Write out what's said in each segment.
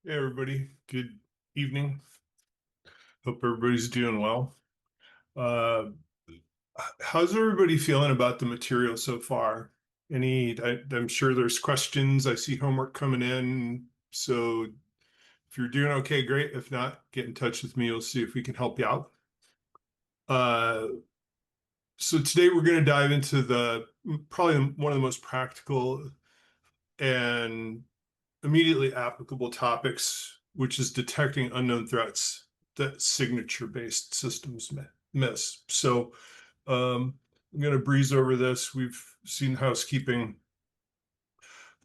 Hey everybody, good evening. Hope everybody's doing well. Uh, how's everybody feeling about the material so far? I'm sure there's questions. I see homework coming in. So if you're doing okay, great. If not, get in touch with me. We'll see if we can help you out. Uh, so today we're going to dive into the probably one of the most practical and immediately applicable topics, which is detecting unknown threats that signature-based systems miss. So I'm going to breeze over this. We've seen housekeeping.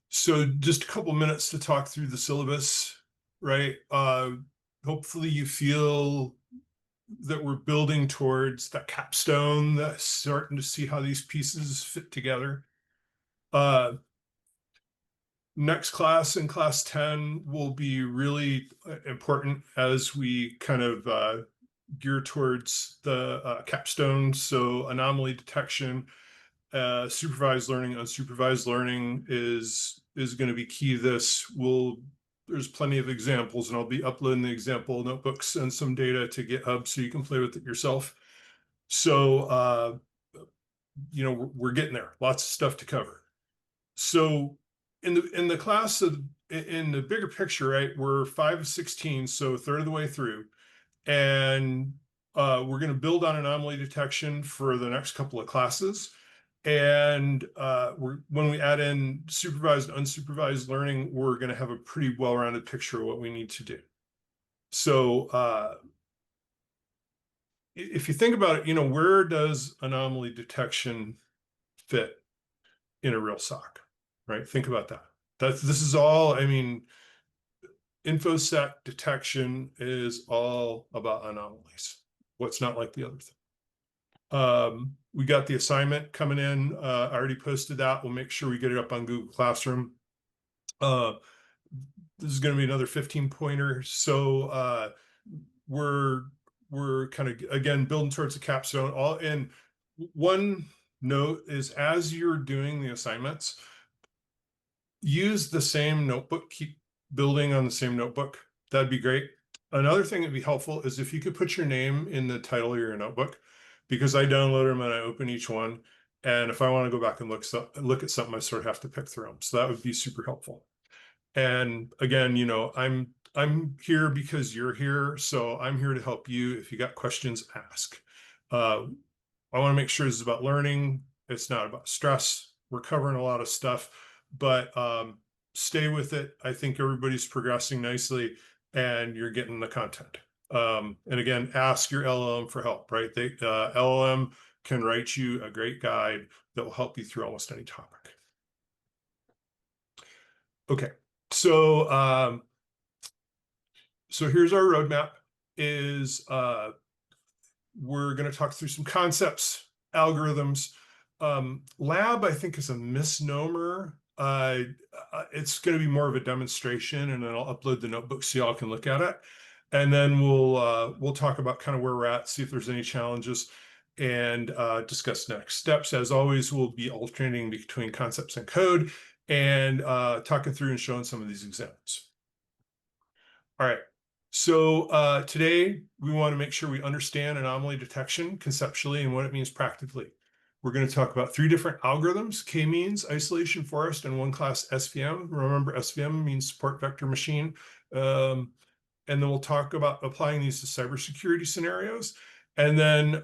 So just a couple minutes to talk through the syllabus, right? Hopefully you feel that we're building towards that capstone, that's starting to see how these pieces fit together. Uh, Next class in class 10 will be really important as we kind of gear towards the capstone. So anomaly detection, supervised learning, unsupervised learning is going to be key to this. There's plenty of examples, and I'll be uploading the example notebooks and some data to GitHub so you can play with it yourself. So we're getting there. Lots of stuff to cover. So in the class of in the bigger picture, right, we're 5 of 16, so a third of the way through, and we're going to build on anomaly detection for the next couple of classes. And when we add in supervised and unsupervised learning, we're going to have a pretty well-rounded picture of what we need to do. So if you think about it, where does anomaly detection fit in a real SOC, right? Think about that. This is all, I mean, infosec detection is all about anomalies. What's not like the other thing. We got the assignment coming in. I already posted that. We'll make sure we get it up on Google Classroom. Uh, this is going to be another 15 pointer. So we're kind of again building towards the capstone. All in one note is as you're doing the assignments, use the same notebook, keep building on the same notebook. That'd be great. Another thing that'd be helpful is if you could put your name in the title of your notebook, because I download them and I open each one. And if I want to go back and look at something, I sort of have to pick through them. So that would be super helpful. And again, I'm here because you're here. So I'm here to help you. If you got questions, ask. Uh, I want to make sure this is about learning. It's not about stress. We're covering a lot of stuff, but stay with it. I think everybody's progressing nicely and you're getting the content. And again, ask your LLM for help, right? LLM can write you a great guide that will help you through almost any topic. Okay, so here's our roadmap is we're going to talk through some concepts, algorithms. Lab, I think, is a misnomer. It's going to be more of a demonstration, and then I'll upload the notebook so y'all can look at it. And then we'll talk about kind of where we're at, see if there's any challenges, and discuss next steps. As always, we'll be alternating between concepts and code and talking through and showing some of these examples. All right. So today we want to make sure we understand anomaly detection conceptually and what it means practically. We're going to talk about 3 different algorithms: k-means, isolation forest, and one class SVM. Remember, SVM means support vector machine. And then we'll talk about applying these to cybersecurity scenarios. And then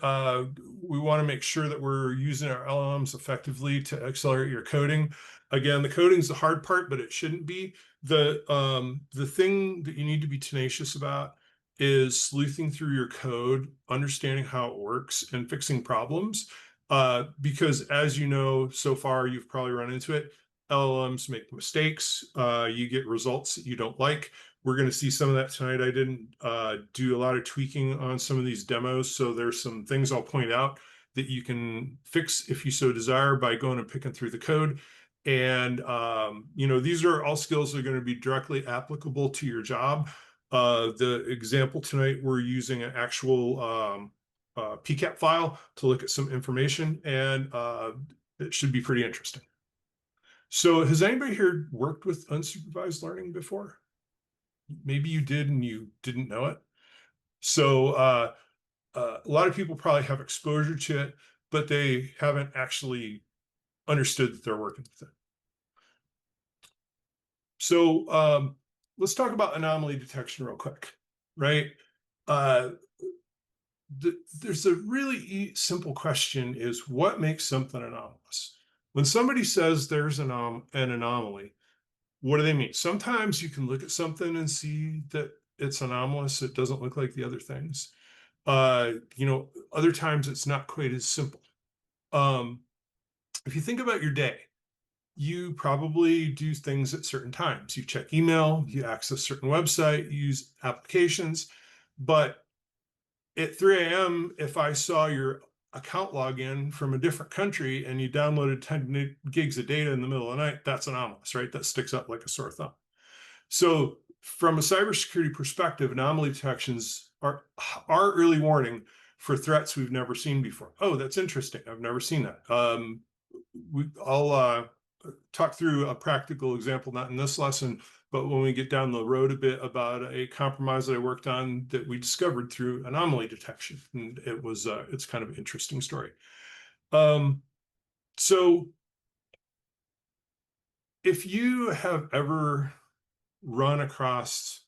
we want to make sure that we're using our LLMs effectively to accelerate your coding. Again, the coding is the hard part, but it shouldn't be. The thing that you need to be tenacious about is sleuthing through your code, understanding how it works, and fixing problems. Because as you know, so far, you've probably run into it. LLMs make mistakes. You get results that you don't like. We're going to see some of that tonight. I didn't do a lot of tweaking on some of these demos, so there's some things I'll point out that you can fix if you so desire by going and picking through the code. And these are all skills that are going to be directly applicable to your job. The example tonight, we're using an actual PCAP file to look at some information, and it should be pretty interesting. So has anybody here worked with unsupervised learning before? maybe you did and you didn't know it. So a lot of people probably have exposure to it, but they haven't actually understood that they're working with it. So let's talk about anomaly detection real quick, right? Uh, there's a really simple question: is what makes something anomalous? When somebody says there's an anomaly, what do they mean? Sometimes you can look at something and see that it's anomalous. It doesn't look like the other things. Other times it's not quite as simple. Um, if you think about your day, you probably do things at certain times. You check email, you access certain website, you use applications. But at 3 a.m., if I saw your account login from a different country and you downloaded 10 gigs of data in the middle of the night, that's anomalous, right? That sticks up like a sore thumb. So from a cybersecurity perspective, anomaly detections are early warning for threats we've never seen before. Oh, that's interesting. I've never seen that. I'll talk through a practical example, not in this lesson, but when we get down the road a bit, about a compromise that I worked on that we discovered through anomaly detection. And it's kind of an interesting story. So if you have ever run across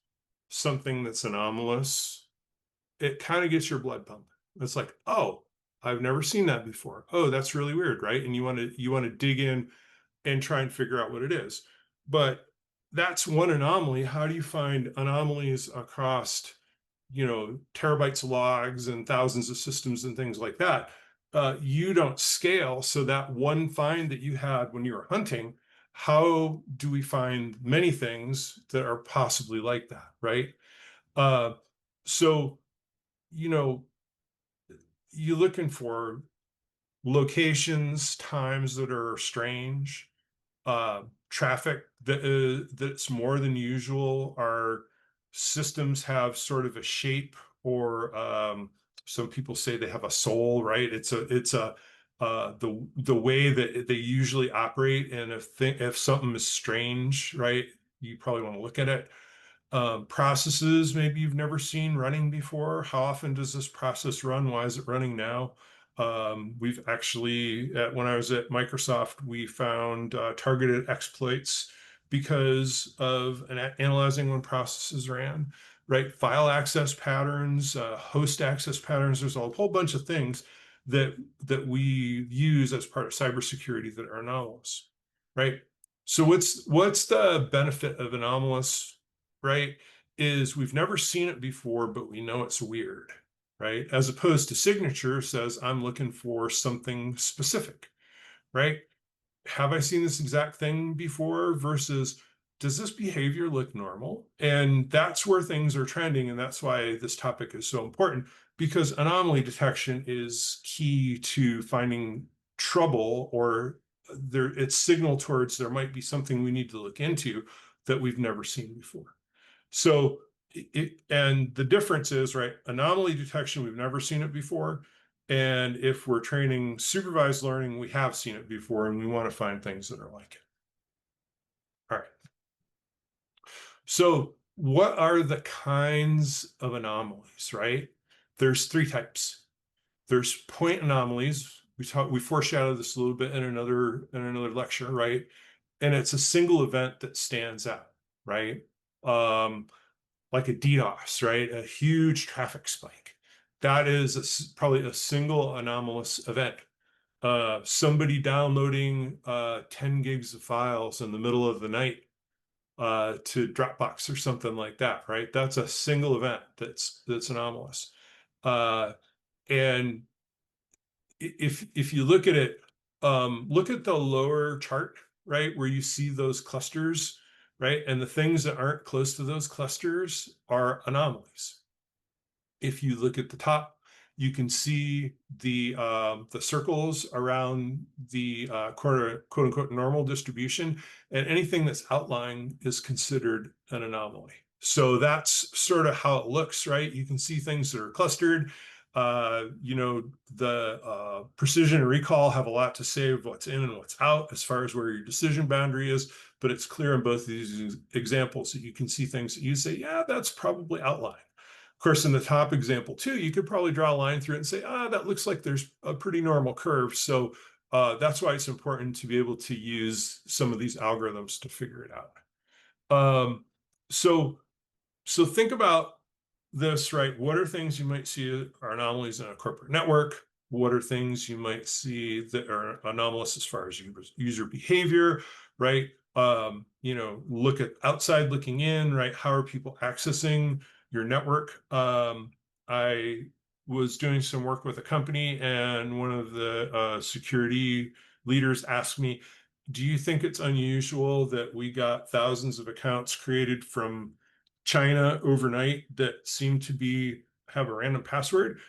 something that's anomalous, it kind of gets your blood pumping. It's like, oh, I've never seen that before. Oh, that's really weird, right? And you want to dig in and try and figure out what it is. But that's one anomaly. How do you find anomalies across, terabytes of logs and thousands of systems and things like that? You don't scale. So that one find that you had when you were hunting, how do we find many things that are possibly like that, right? Uh, so, you know, you're looking for locations, times that are strange, traffic that's more than usual. Our systems have sort of a shape, or some people say they have a soul, right? The way that they usually operate, and if something is strange, right, you probably want to look at it. Processes maybe you've never seen running before. How often does this process run? Why is it running now? We've actually, when I was at Microsoft, we found targeted exploits because of analyzing when processes ran, right? File access patterns, host access patterns. There's a whole bunch of things that we use as part of cybersecurity that are anomalous, right? So what's the benefit of anomalous, right? Is we've never seen it before, but we know it's weird, right? As opposed to signature says, I'm looking for something specific, right? Have I seen this exact thing before versus does this behavior look normal? And that's where things are trending. And that's why this topic is so important, because anomaly detection is key to finding trouble, or it's signal towards there might be something we need to look into that we've never seen before. So, and the difference is, right, anomaly detection, we've never seen it before. And if we're training supervised learning, we have seen it before, and we want to find things that are like it. All right. So what are the kinds of anomalies, right? There's three types. There's point anomalies. We foreshadowed this a little bit in another lecture, right? And it's a single event that stands out, right? Um, like a DDoS, right? A huge traffic spike. That is probably a single anomalous event. Somebody downloading 10 gigs of files in the middle of the night to Dropbox or something like that, right? That's a single event that's anomalous. And if you look at it, look at the lower chart, right, where you see those clusters, right? And the things that aren't close to those clusters are anomalies. If you look at the top, you can see the circles around the quote unquote normal distribution, and anything that's outlying is considered an anomaly. So that's sort of how it looks, right? You can see things that are clustered. The precision and recall have a lot to say of what's in and what's out as far as where your decision boundary is. but it's clear in both of these examples that you can see things that you say, yeah, that's probably outline. Of course, in the top example too, you could probably draw a line through it and say, that looks like there's a pretty normal curve. So that's why it's important to be able to use some of these algorithms to figure it out. Um, so, so think about this, right? What are things you might see are anomalies in a corporate network? What are things you might see that are anomalous as far as user behavior, right? Look at outside looking in, right? How are people accessing your network? I was doing some work with a company, and one of the security leaders asked me, do you think it's unusual that we got thousands of accounts created from China overnight that seem to have a random password?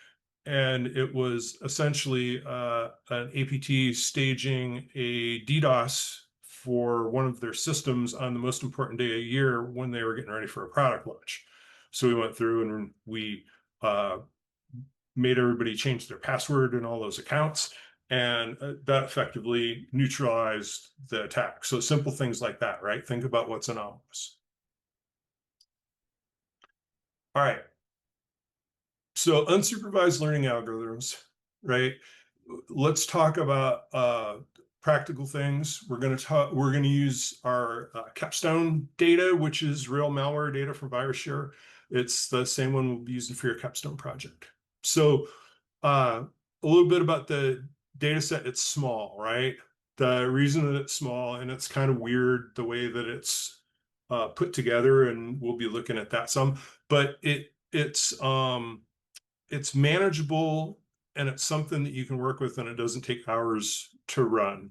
And it was essentially an APT staging a DDoS for one of their systems on the most important day of year when they were getting ready for a product launch. So we went through and we uh, made everybody change their password in all those accounts, and that effectively neutralized the attack. So simple things like that, right? Think about what's anomalous. All right. So unsupervised learning algorithms, right? Let's talk about practical things. We're going to use our Capstone data, which is real malware data from VirusShare. It's the same one we'll be using for your Capstone project. So a little bit about the data set. It's small, right? The reason that it's small, and it's kind of weird the way that it's put together, and we'll be looking at that some, but it's manageable, and it's something that you can work with, and it doesn't take hours to run.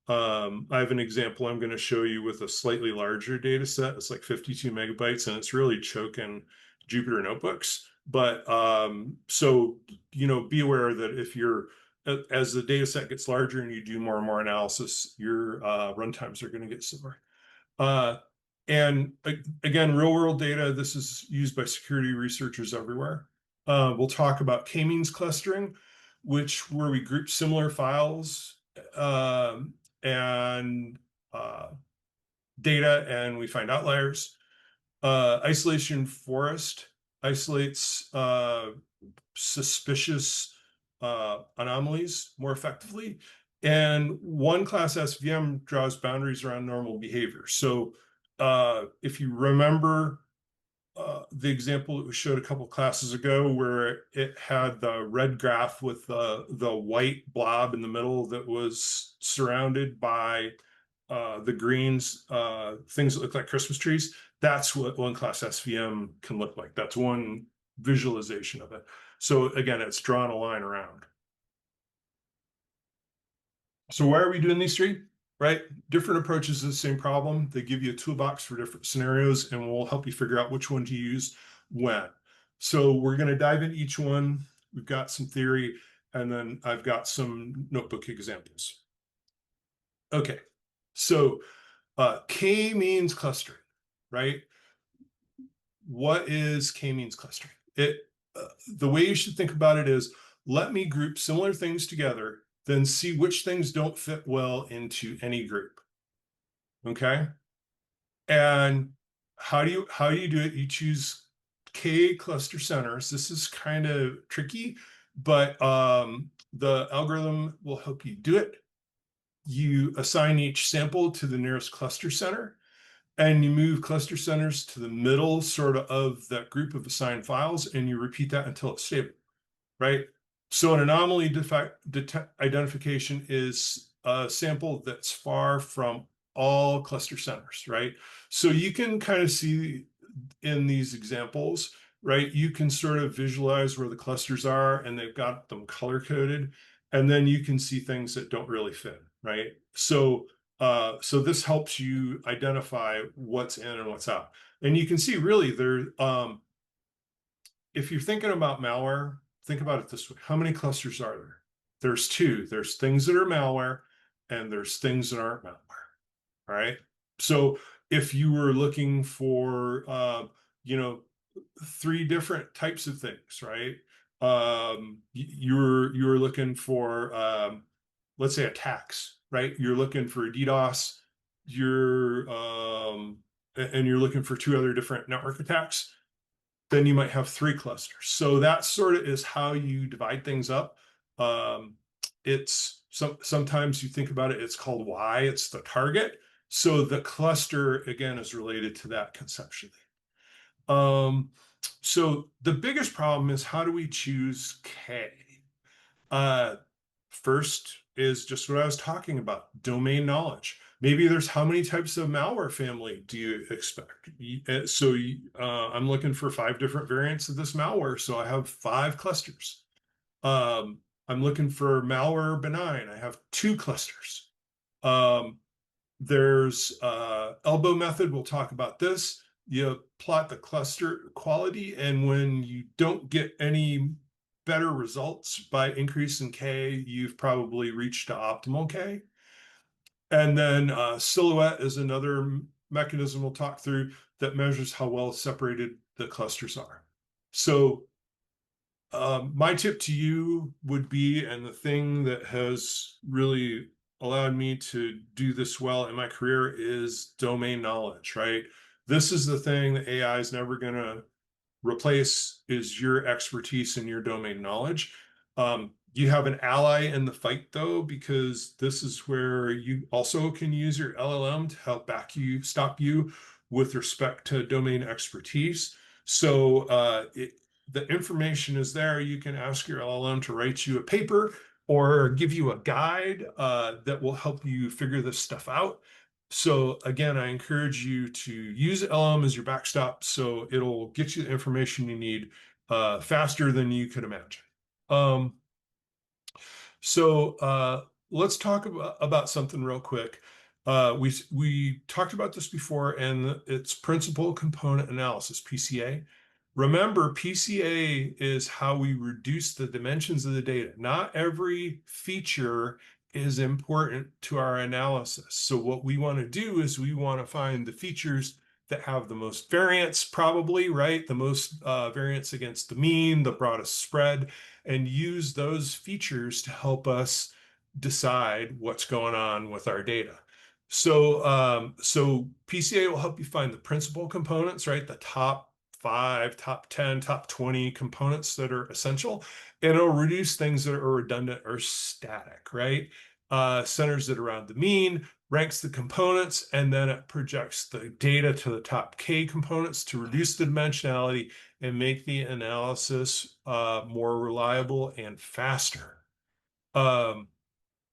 I have an example I'm going to show you with a slightly larger data set. It's like 52 megabytes, and it's really choking Jupyter notebooks. But so, be aware that if as the data set gets larger and you do more and more analysis, your runtimes are going to get slower. Uh, and again, real world data, this is used by security researchers everywhere. We'll talk about k-means clustering, where we group similar files and uh, data, and we find outliers. Isolation forest isolates suspicious anomalies more effectively. And one class SVM draws boundaries around normal behavior. So if you remember the example that we showed a couple classes ago, where it had the red graph with the white blob in the middle that was surrounded by the greens, things that look like Christmas trees, that's what one class SVM can look like. That's one visualization of it. So again, it's drawn a line around. So why are we doing these three? Right? Different approaches to the same problem. They give you a toolbox for different scenarios, and we'll help you figure out which one to use when. So we're going to dive into each one. We've got some theory, and then I've got some notebook examples. Okay, so k-means clustering, right? What is k-means clustering? The way you should think about it is, let me group similar things together, then see which things don't fit well into any group. Okay. And how do you do it? You choose k cluster centers. This is kind of tricky, but the algorithm will help you do it. You assign each sample to the nearest cluster center, and you move cluster centers to the middle sort of that group of assigned files, and you repeat that until it's stable, right? So an anomaly identification is a sample that's far from all cluster centers, right? So you can kind of see in these examples, right? You can sort of visualize where the clusters are, and they've got them color coded, and then you can see things that don't really fit, right? So so this helps you identify what's in and what's out. And you can see really if you're thinking about malware, think about it this way. How many clusters are there? There's two. There's things that are malware, and there's things that aren't malware. All right. So if you were looking for, three different types of things, right? You're looking for, let's say, attacks, right? You're looking for DDoS, and you're looking for two other different network attacks, then you might have three clusters. So that sort of is how you divide things up. Um, sometimes you think about it, it's called Y, it's the target. So the cluster again is related to that conceptually. Um, so the biggest problem is, how do we choose K? Uh, First is just what I was talking about, domain knowledge. Maybe there's, how many types of malware family do you expect? So I'm looking for 5 different variants of this malware, so I have 5 clusters. Um, I'm looking for malware benign. I have 2 clusters. Um, there's elbow method. We'll talk about this. You plot the cluster quality, and when you don't get any better results by increasing K, you've probably reached to optimal K. And then silhouette is another mechanism we'll talk through that measures how well separated the clusters are. So my tip to you would be, and the thing that has really allowed me to do this well in my career, is domain knowledge, right? This is the thing that AI is never going to replace, is your expertise and your domain knowledge. You have an ally in the fight, though, because this is where you also can use your LLM to help stop you with respect to domain expertise. So the information is there. You can ask your LLM to write you a paper or give you a guide that will help you figure this stuff out. So again, I encourage you to use LM as your backstop, so it'll get you the information you need faster than you could imagine. Um, so let's talk about something real quick. We talked about this before, and it's principal component analysis, PCA. Remember, PCA is how we reduce the dimensions of the data. Not every feature is important to our analysis. So what we want to do is we want to find the features that have the most variance, probably, right? The most variance against the mean, the broadest spread, and use those features to help us decide what's going on with our data. So PCA will help you find the principal components, right? The top 5, top 10, top 20 components that are essential, and it'll reduce things that are redundant or static, right? Centers it around the mean, ranks the components, and then it projects the data to the top K components to reduce the dimensionality and make the analysis more reliable and faster. Um,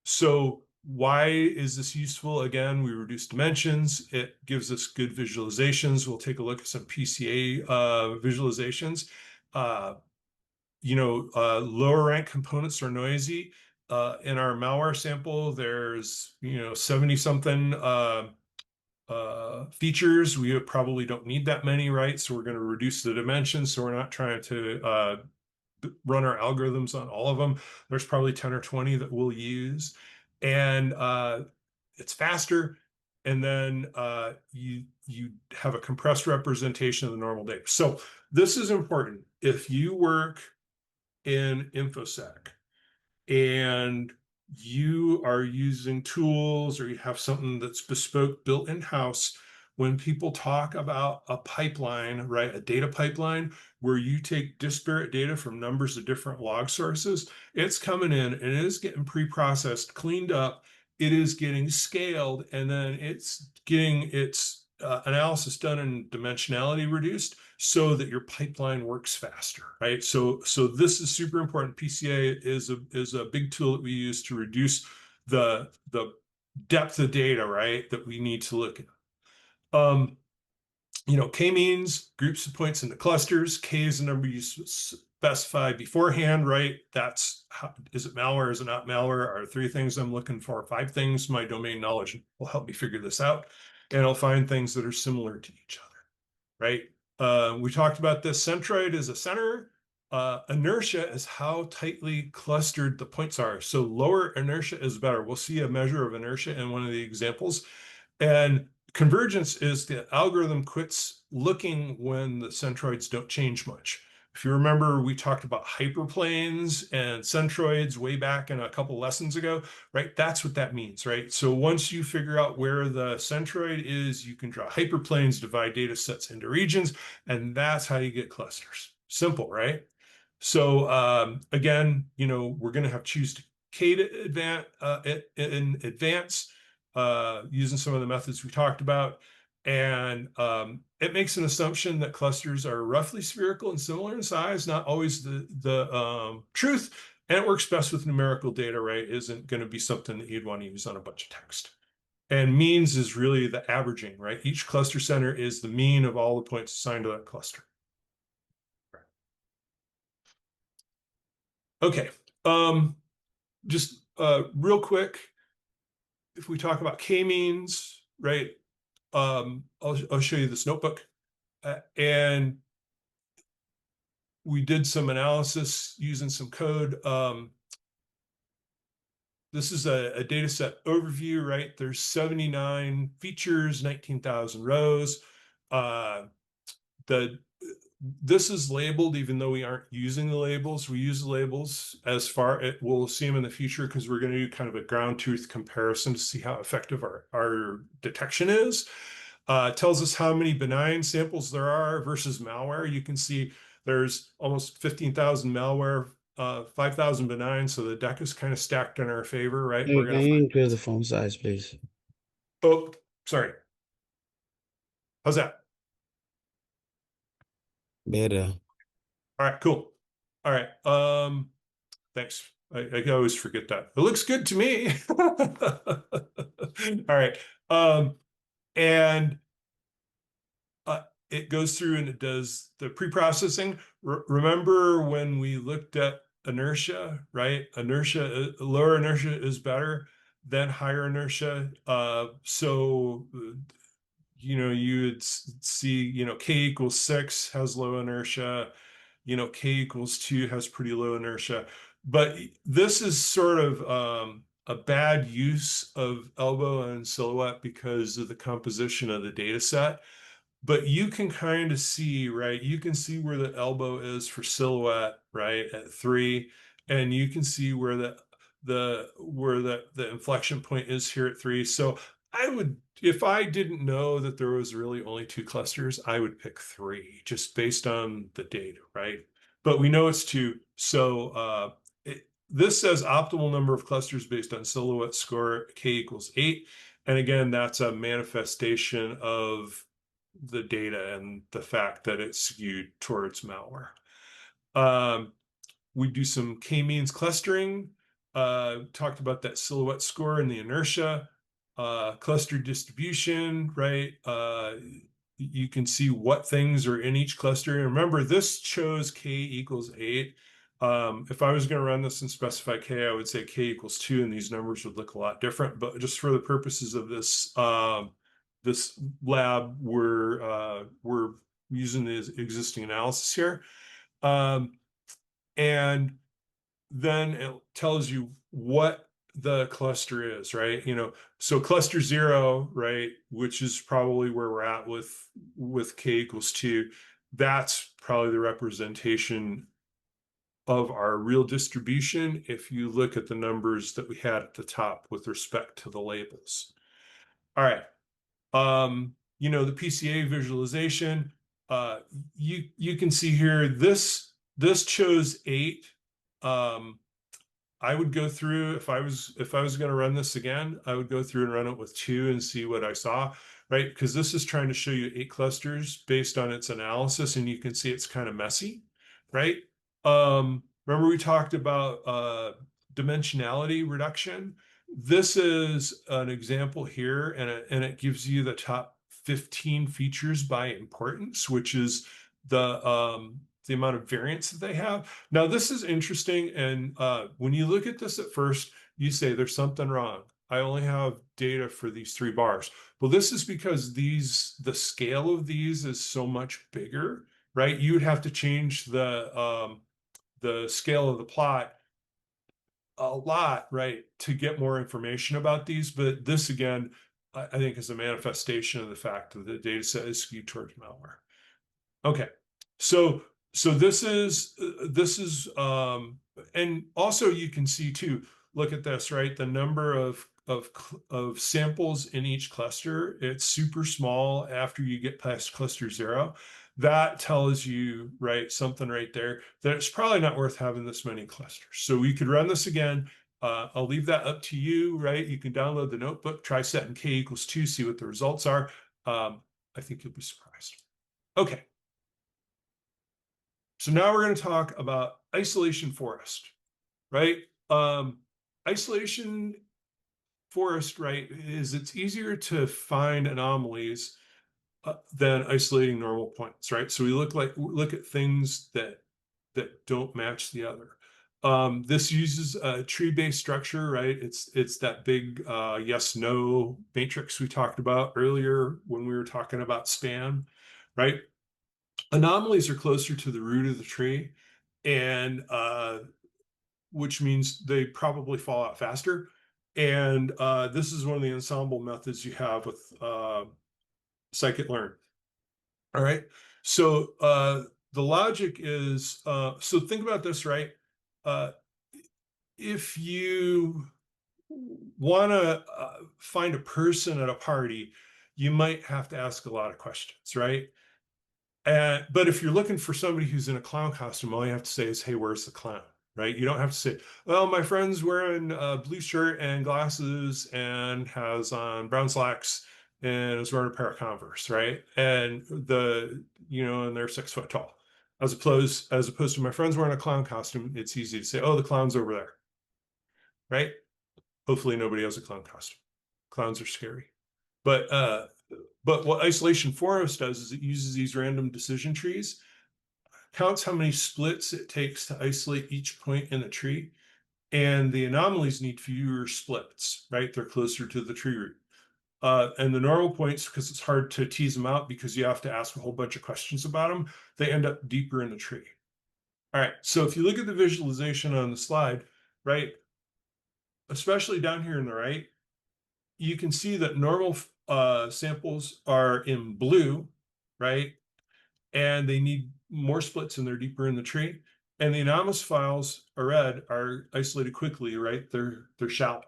so why is this useful? Again, we reduce dimensions. It gives us good visualizations. We'll take a look at some PCA visualizations. Lower rank components are noisy. In our malware sample, there's 70 something features. We probably don't need that many, right? So we're going to reduce the dimensions. So we're not trying to run our algorithms on all of them. There's probably 10 or 20 that we'll use. And it's faster. And then you have a compressed representation of the normal data. So this is important. If you work in InfoSec and you are using tools, or you have something that's bespoke, built in-house, when people talk about a pipeline, right, a data pipeline where you take disparate data from numbers of different log sources, it's coming in and it is getting pre-processed, cleaned up, it is getting scaled, and then it's getting its analysis done and dimensionality reduced so that your pipeline works faster, right? So this is super important. PCA is a big tool that we use to reduce the depth of data, right, that we need to look at. K-means groups of points into clusters. K is the number you specify beforehand, right? That's how, is it malware? Is it not malware? Are 3 things I'm looking for? 5 things. My domain knowledge will help me figure this out, and I'll find things that are similar to each other, right? We talked about this. Centroid is a center. Inertia is how tightly clustered the points are. So lower inertia is better. We'll see a measure of inertia in one of the examples. And convergence is the algorithm quits looking when the centroids don't change much. If you remember, we talked about hyperplanes and centroids way back in a couple lessons ago, right? That's what that means, right? So once you figure out where the centroid is, you can draw hyperplanes, divide data sets into regions, and that's how you get clusters. Simple, right? So again, we're going to have choose to K to in advance using some of the methods we talked about. And it makes an assumption that clusters are roughly spherical and similar in size, not always the truth. And it works best with numerical data, right? Isn't going to be something that you'd want to use on a bunch of text. And means is really the averaging, right? Each cluster center is the mean of all the points assigned to that cluster. Okay. Just real quick, if we talk about k-means, right? I'll show you this notebook. And we did some analysis using some code. This is a data set overview, right? There's 79 features, 19,000 rows. This is labeled, even though we aren't using the labels. We use the labels as far, we'll see them in the future because we're going to do kind of a ground truth comparison to see how effective our detection is. Tells us how many benign samples there are versus malware. You can see there's almost 15,000 malware, 5,000 benign. So the deck is kind of stacked in our favor, right? Hey, We're can going to you find. increase the font size, please? Oh, sorry. How's that? Better. All right, cool. All right. Thanks. I always forget that. It looks good to me. All right. And it goes through and it does the pre-processing. Remember when we looked at inertia, right? Inertia, lower inertia is better than higher inertia. So you would see, K equals 6 has low inertia, K equals 2 has pretty low inertia. But this is sort of a bad use of elbow and silhouette because of the composition of the data set. But you can kind of see, right? You can see where the elbow is for silhouette, right, at 3, and you can see where the inflection point is here at 3. So I would, if I didn't know that there was really only 2 clusters, I would pick 3 just based on the data, right? But we know it's 2. So this says optimal number of clusters based on silhouette score K equals 8. And again, that's a manifestation of the data and the fact that it's skewed towards malware. We do some k-means clustering, talked about that silhouette score and the inertia, cluster distribution, right? You can see what things are in each cluster. And remember, this chose k equals 8. If I was going to run this and specify k, I would say k equals 2, and these numbers would look a lot different. But just for the purposes of this lab, we're using the existing analysis here. And then it tells you what the cluster is, right? So cluster 0, right, which is probably where we're at with k equals 2, that's probably the representation of our real distribution if you look at the numbers that we had at the top with respect to the labels. All right. The PCA visualization, you can see here, this chose 8. I would go through, if I was going to run this again, I would go through and run it with 2 and see what I saw, right? Because this is trying to show you 8 clusters based on its analysis, and you can see it's kind of messy, right? Remember we talked about dimensionality reduction. This is an example here, and it gives you the top 15 features by importance, which is the amount of variance that they have. Now, this is interesting. And when you look at this at first, you say there's something wrong. I only have data for these 3 bars. Well, this is because the scale of these is so much bigger, right? You would have to change the scale of the plot a lot, right, to get more information about these. But this, again, I think is a manifestation of the fact that the data set is skewed towards malware. Okay, so So this is and also you can see too, look at this, right? The number of samples in each cluster, it's super small after you get past cluster zero. That tells you, right, something right there that it's probably not worth having this many clusters. So we could run this again. I'll leave that up to you, right? You can download the notebook, try setting k equals 2, see what the results are. I think you'll be surprised. Okay. So now we're going to talk about isolation forest, right? Um, Isolation forest, right, is it's easier to find anomalies than isolating normal points, right? So we look at things that don't match the other. This uses a tree-based structure, right? It's that big yes/no matrix we talked about earlier when we were talking about span, right? Anomalies are closer to the root of the tree, and which means they probably fall out faster. And this is one of the ensemble methods you have with scikit-learn. All right. So the logic is so think about this, right? Uh, if you want to find a person at a party, you might have to ask a lot of questions, right? But if you're looking for somebody who's in a clown costume, all you have to say is, "Hey, where's the clown?" Right? You don't have to say, "Well, my friend's wearing a blue shirt and glasses and has on brown slacks and is wearing a pair of Converse," right? And they're 6 foot tall. As opposed to my friend's wearing a clown costume, it's easy to say, "Oh, the clown's over there," right? Hopefully, nobody has a clown costume. Clowns are scary, but what isolation forest does is it uses these random decision trees, counts how many splits it takes to isolate each point in the tree, and the anomalies need fewer splits, right? They're closer to the tree root. And the normal points, because it's hard to tease them out because you have to ask a whole bunch of questions about them, they end up deeper in the tree. All right, so if you look at the visualization on the slide, right, especially down here in the right, you can see that normal samples are in blue, right? And they need more splits and they're deeper in the tree. And the anomalous files are red are isolated quickly, right? They're shallow.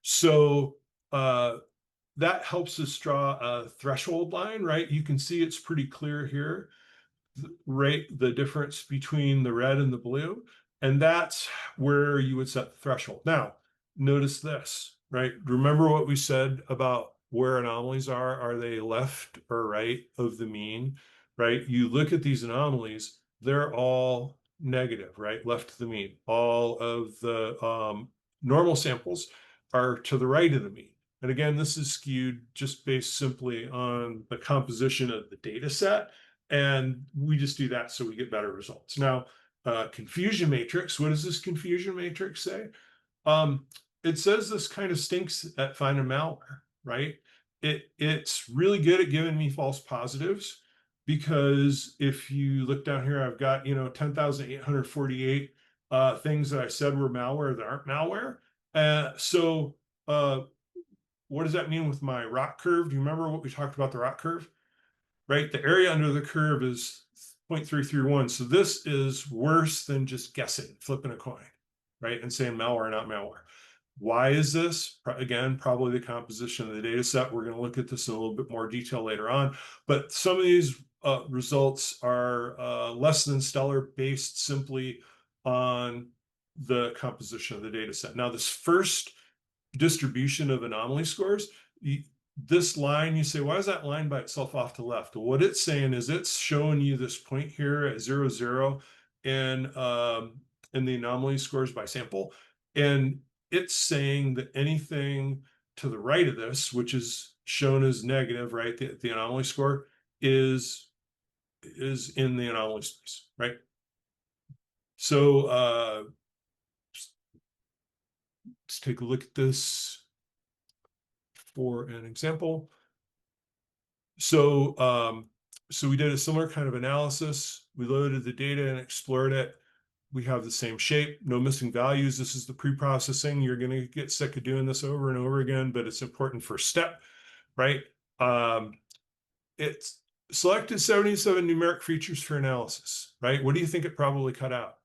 So that helps us draw a threshold line, right? You can see it's pretty clear here, right? The difference between the red and the blue. And that's where you would set the threshold. Now, notice this, right? Remember what we said about where anomalies are? Are they left or right of the mean, right? You look at these anomalies, they're all negative, right? Left of the mean. All of the normal samples are to the right of the mean. And again, this is skewed just based simply on the composition of the data set. And we just do that so we get better results. Now, confusion matrix, what does this confusion matrix say? Um, it says this kind of stinks at finding malware, right? It's really good at giving me false positives because if you look down here, I've got 10,848 things that I said were malware that aren't malware. So what does that mean with my ROC curve? Do you remember what we talked about the ROC curve? Right? The area under the curve is 0.331. So this is worse than just guessing, flipping a coin, right? And saying malware, not malware. Why is this? Again, probably the composition of the data set. We're going to look at this in a little bit more detail later on. But some of these results are less than stellar based simply on the composition of the data set. Now, this first distribution of anomaly scores, this line, you say, why is that line by itself off to the left? Well, what it's saying is it's showing you this point here at 0, 0 in the anomaly scores by sample. And it's saying that anything to the right of this, which is shown as negative, right? The anomaly score is in the anomaly space, right? So let's take a look at this for an example. So we did a similar kind of analysis. We loaded the data and explored it. We have the same shape, no missing values. This is the pre-processing. You're going to get sick of doing this over and over again, but it's important for step, right? It's selected 77 numeric features for analysis, right? What do you think it probably cut out?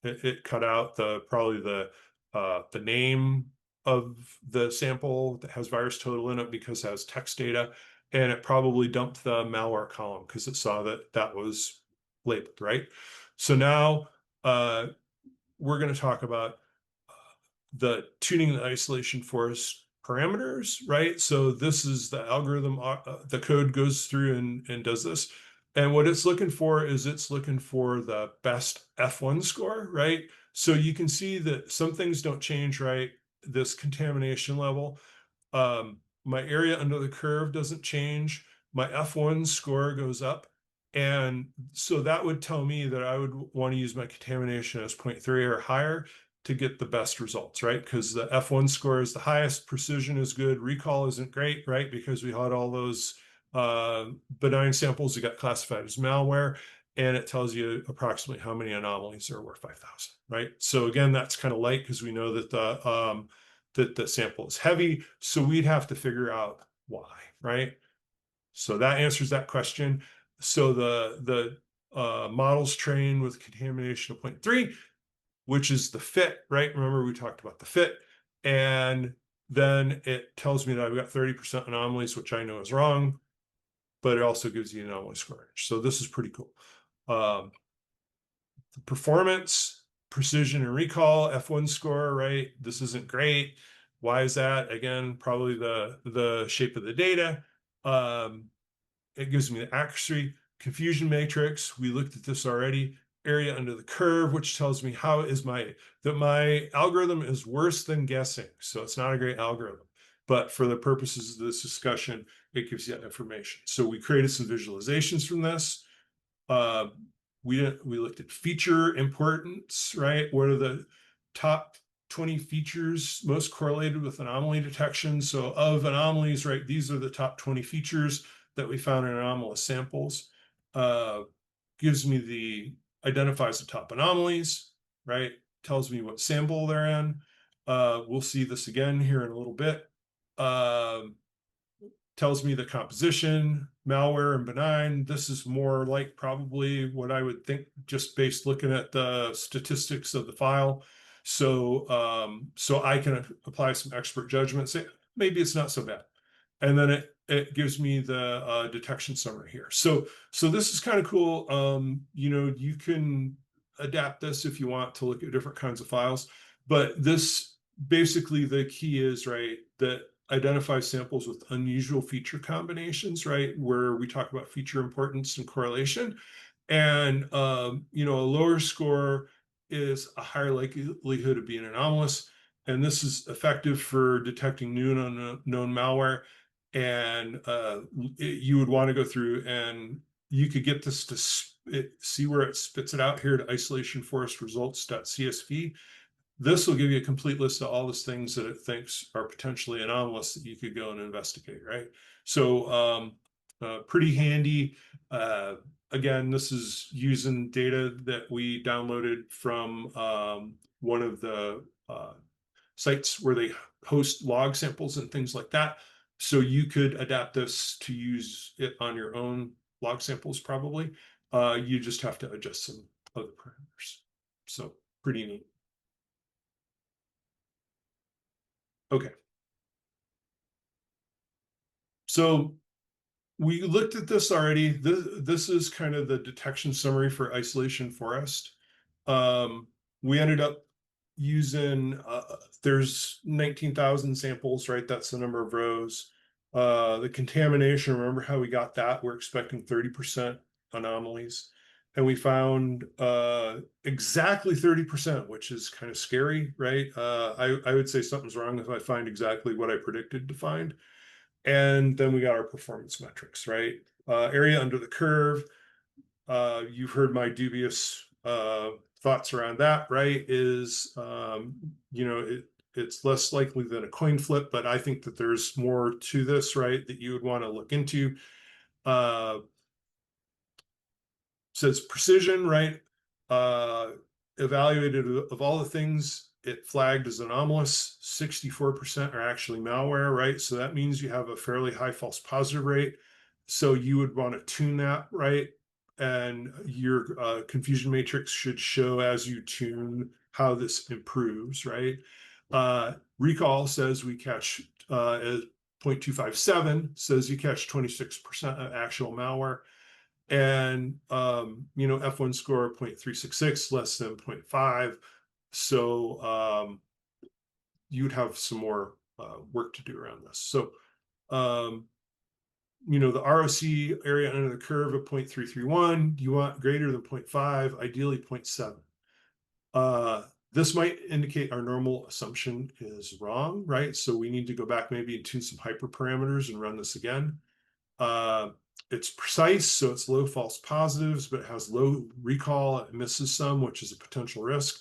It cut out probably the name of the sample that has virus total in it because it has text data, and it probably dumped the malware column because it saw that that was labeled, right? So now we're going to talk about the tuning the isolation forest parameters, right? So this is the algorithm, the code goes through and does this. And what it's looking for is it's looking for the best F1 score, right? So you can see that some things don't change, right? This contamination level. My area under the curve doesn't change. My F1 score goes up. And so that would tell me that I would want to use my contamination as 0.3 or higher to get the best results, right? Because the F1 score is the highest, precision is good, recall isn't great, right? Because we had all those benign samples that got classified as malware, and it tells you approximately how many anomalies are worth 5,000, right? So again, that's kind of light because we know that the sample is heavy, so we'd have to figure out why, right? So that answers that question. So the models trained with contamination of 0.3, which is the fit, right? Remember we talked about the fit, and then it tells me that I've got 30% anomalies, which I know is wrong, but it also gives you anomaly score. So this is pretty cool. The performance, precision, and recall, F1 score, right? This isn't great. Why is that? Again, probably the shape of the data. It gives me the accuracy, confusion matrix. We looked at this already. Area under the curve, which tells me how is that my algorithm is worse than guessing. So it's not a great algorithm. But for the purposes of this discussion, it gives you that information. So we created some visualizations from this. Uh, we looked at feature importance, right? What are the top 20 features most correlated with anomaly detection? So of anomalies, right, these are the top 20 features that we found in anomalous samples. Gives me identifies the top anomalies, right? Tells me what sample they're in. We'll see this again here in a little bit. Tells me the composition, malware and benign. This is more like probably what I would think just based looking at the statistics of the file. So I can apply some expert judgment, say maybe it's not so bad. And then it gives me the detection summary here. So this is kind of cool. You can adapt this if you want to look at different kinds of files, but this basically the key is, right, that identify samples with unusual feature combinations, right, where we talk about feature importance and correlation. And a lower score is a higher likelihood of being anomalous. And this is effective for detecting new and unknown malware. And you would want to go through and you could get this to see where it spits it out here to isolationforestresults.csv. This will give you a complete list of all those things that it thinks are potentially anomalous that you could go and investigate, right? So pretty handy. Again, this is using data that we downloaded from one of the sites where they host log samples and things like that. So you could adapt this to use it on your own log samples, probably. You just have to adjust some other parameters. So pretty neat. Okay. So we looked at this already. This is kind of the detection summary for isolation forest. We ended up using, there's 19,000 samples, right? That's the number of rows. The contamination, remember how we got that? We're expecting 30% anomalies. And we found exactly 30%, which is kind of scary, right? I would say something's wrong if I find exactly what I predicted to find. And then we got our performance metrics, right? Area under the curve. You've heard my dubious thoughts around that, right? It's less likely than a coin flip, but I think that there's more to this, right, that you would want to look into. Says precision, right? Evaluated of all the things it flagged as anomalous, 64% are actually malware, right? So that means you have a fairly high false positive rate. So you would want to tune that, right? And your confusion matrix should show as you tune how this improves, right? Recall says we catch at 0.257, says you catch 26% of actual malware. And F1 score 0.366, less than 0.5. So you'd have some more work to do around this. So um, the ROC area under the curve of 0.331, you want greater than 0.5, ideally 0.7. This might indicate our normal assumption is wrong, right? So we need to go back maybe and tune some hyperparameters and run this again. Uh, it's precise, so it's low false positives, but it has low recall. It misses some, which is a potential risk.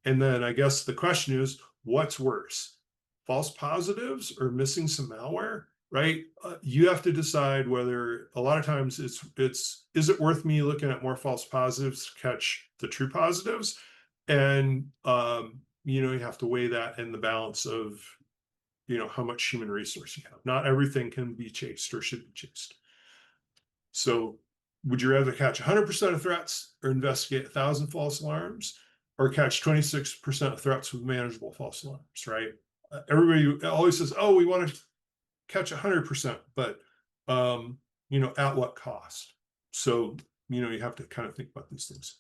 And then I guess the question is, what's worse, false positives or missing some malware? Right? You have to decide whether a lot of times is it worth me looking at more false positives to catch the true positives? And you have to weigh that in the balance of how much human resource you have. Not everything can be chased or should be chased. So would you rather catch 100% of threats or investigate 1,000 false alarms, or catch 26% of threats with manageable false alarms, right? Everybody always says, oh, we want to catch 100%, but at what cost? So you have to kind of think about these things.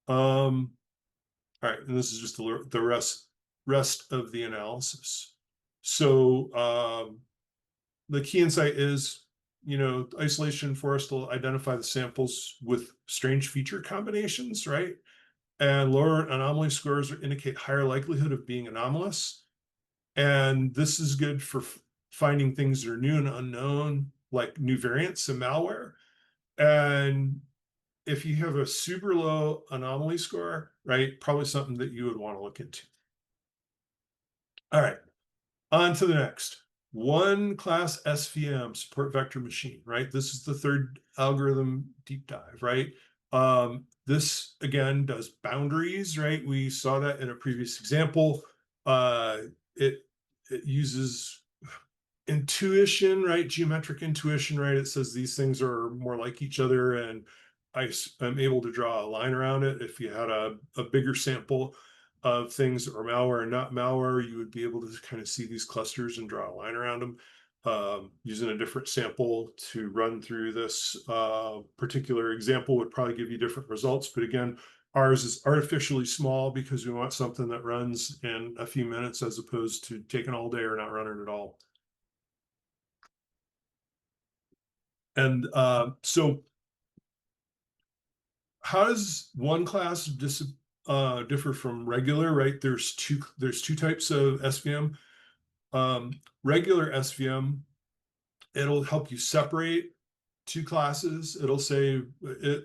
All right, and this is just the rest of the analysis. So the key insight is, isolation for us to identify the samples with strange feature combinations, right? And lower anomaly scores indicate higher likelihood of being anomalous. And this is good for finding things that are new and unknown, like new variants of malware. And if you have a super low anomaly score, right, probably something that you would want to look into. All right, on to the next. One class SVM, support vector machine, right? This is the third algorithm deep dive, right? This again does boundaries, right? We saw that in a previous example. It uses intuition, right? Geometric intuition, right? It says these things are more like each other, and I'm able to draw a line around it. If you had a bigger sample of things that were malware and not malware, you would be able to kind of see these clusters and draw a line around them. Using a different sample to run through this particular example would probably give you different results. But again, ours is artificially small because we want something that runs in a few minutes as opposed to taking all day or not running at all. And so how does one class differ from regular, right? There's two types of SVM. Regular SVM, it'll help you separate two classes. It'll say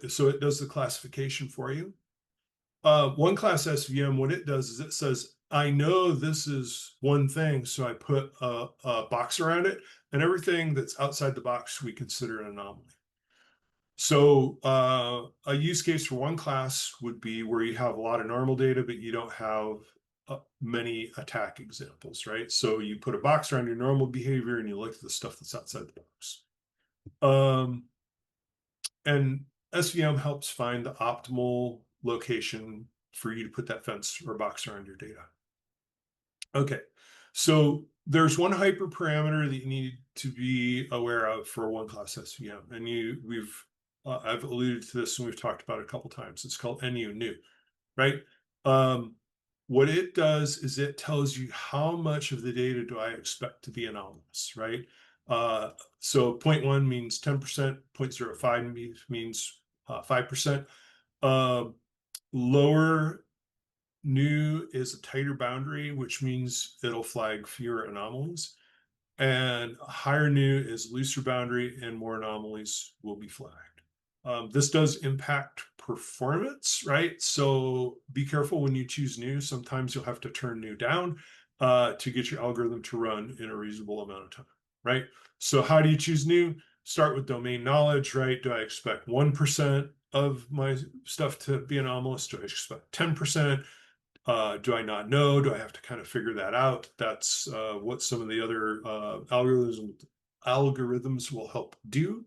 so it does the classification for you. One class SVM, what it does is it says, I know this is one thing, so I put a box around it, and everything that's outside the box we consider an anomaly. So a use case for one class would be where you have a lot of normal data, but you don't have many attack examples, right? So you put a box around your normal behavior and you look at the stuff that's outside the box. And SVM helps find the optimal location for you to put that fence or box around your data. Okay, so there's one hyperparameter that you need to be aware of for one class SVM, and I've alluded to this and we've talked about it a couple times. It's called NU new, right? What it does is it tells you how much of the data do I expect to be anomalous, right? So 0.1 means 10%, 0.05 means 5%. Lower new is a tighter boundary, which means it'll flag fewer anomalies. And higher new is looser boundary and more anomalies will be flagged. This does impact performance, right? So be careful when you choose new. Sometimes you'll have to turn new down to get your algorithm to run in a reasonable amount of time, right? So how do you choose new? Start with domain knowledge, right? Do I expect 1% of my stuff to be anomalous? Do I expect 10%? Do I not know? Do I have to kind of figure that out? That's what some of the other algorithms algorithms will help do.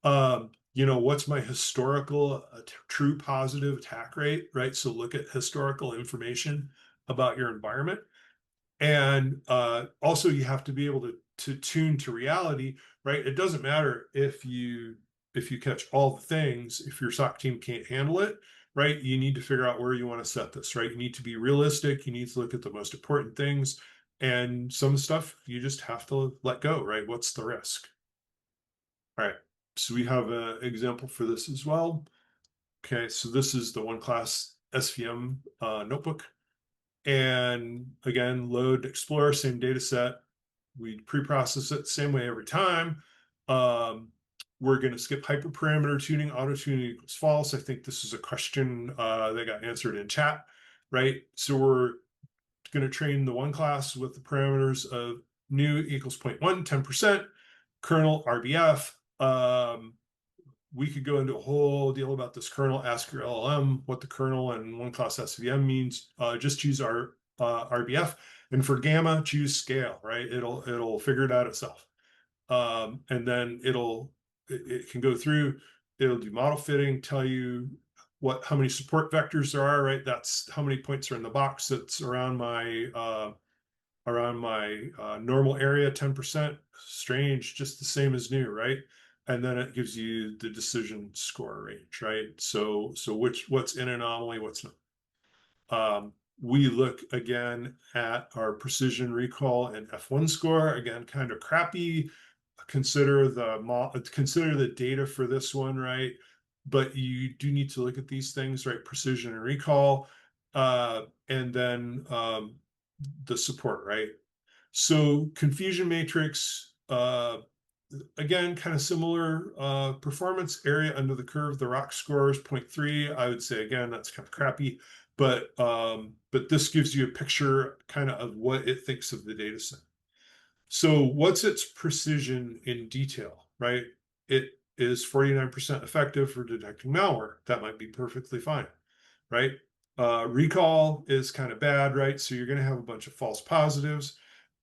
What's my historical true positive attack rate, right? So look at historical information about your environment. And also you have to be able to tune to reality, right? It doesn't matter if you catch all the things, if your SOC team can't handle it, right? You need to figure out where you want to set this, right? You need to be realistic. You need to look at the most important things. And some stuff you just have to let go, right? What's the risk? All right. So we have an example for this as well. Okay, so this is the one class SVM notebook. And again, load Explorer, same data set. We pre-process it the same way every time. Um, we're going to skip hyperparameter tuning, auto tuning equals false. I think this is a question that got answered in chat, right? So we're going to train the one class with the parameters of new equals 0.1, 10%, kernel RBF. We could go into a whole deal about this kernel, ask your LLM what the kernel and one class SVM means. Just choose our RBF. And for gamma, choose scale, right? It'll figure it out itself. And then it can go through, it'll do model fitting, tell you how many support vectors there are, right? That's how many points are in the box that's around my normal area, 10%. Strange, just the same as new, right? And then it gives you the decision score range, right? So what's in anomaly, what's not. We look again at our precision recall and F1 score, again, kind of crappy. Consider the data for this one, right? But you do need to look at these things, right? Precision and recall, and then the support, right? So confusion matrix, again, kind of similar performance area under the curve. The rock score is 0.3. I would say again, that's kind of crappy, but this gives you a picture kind of what it thinks of the data set. So what's its precision in detail, right? It is 49% effective for detecting malware. That might be perfectly fine, right? Recall is kind of bad, right? So you're going to have a bunch of false positives.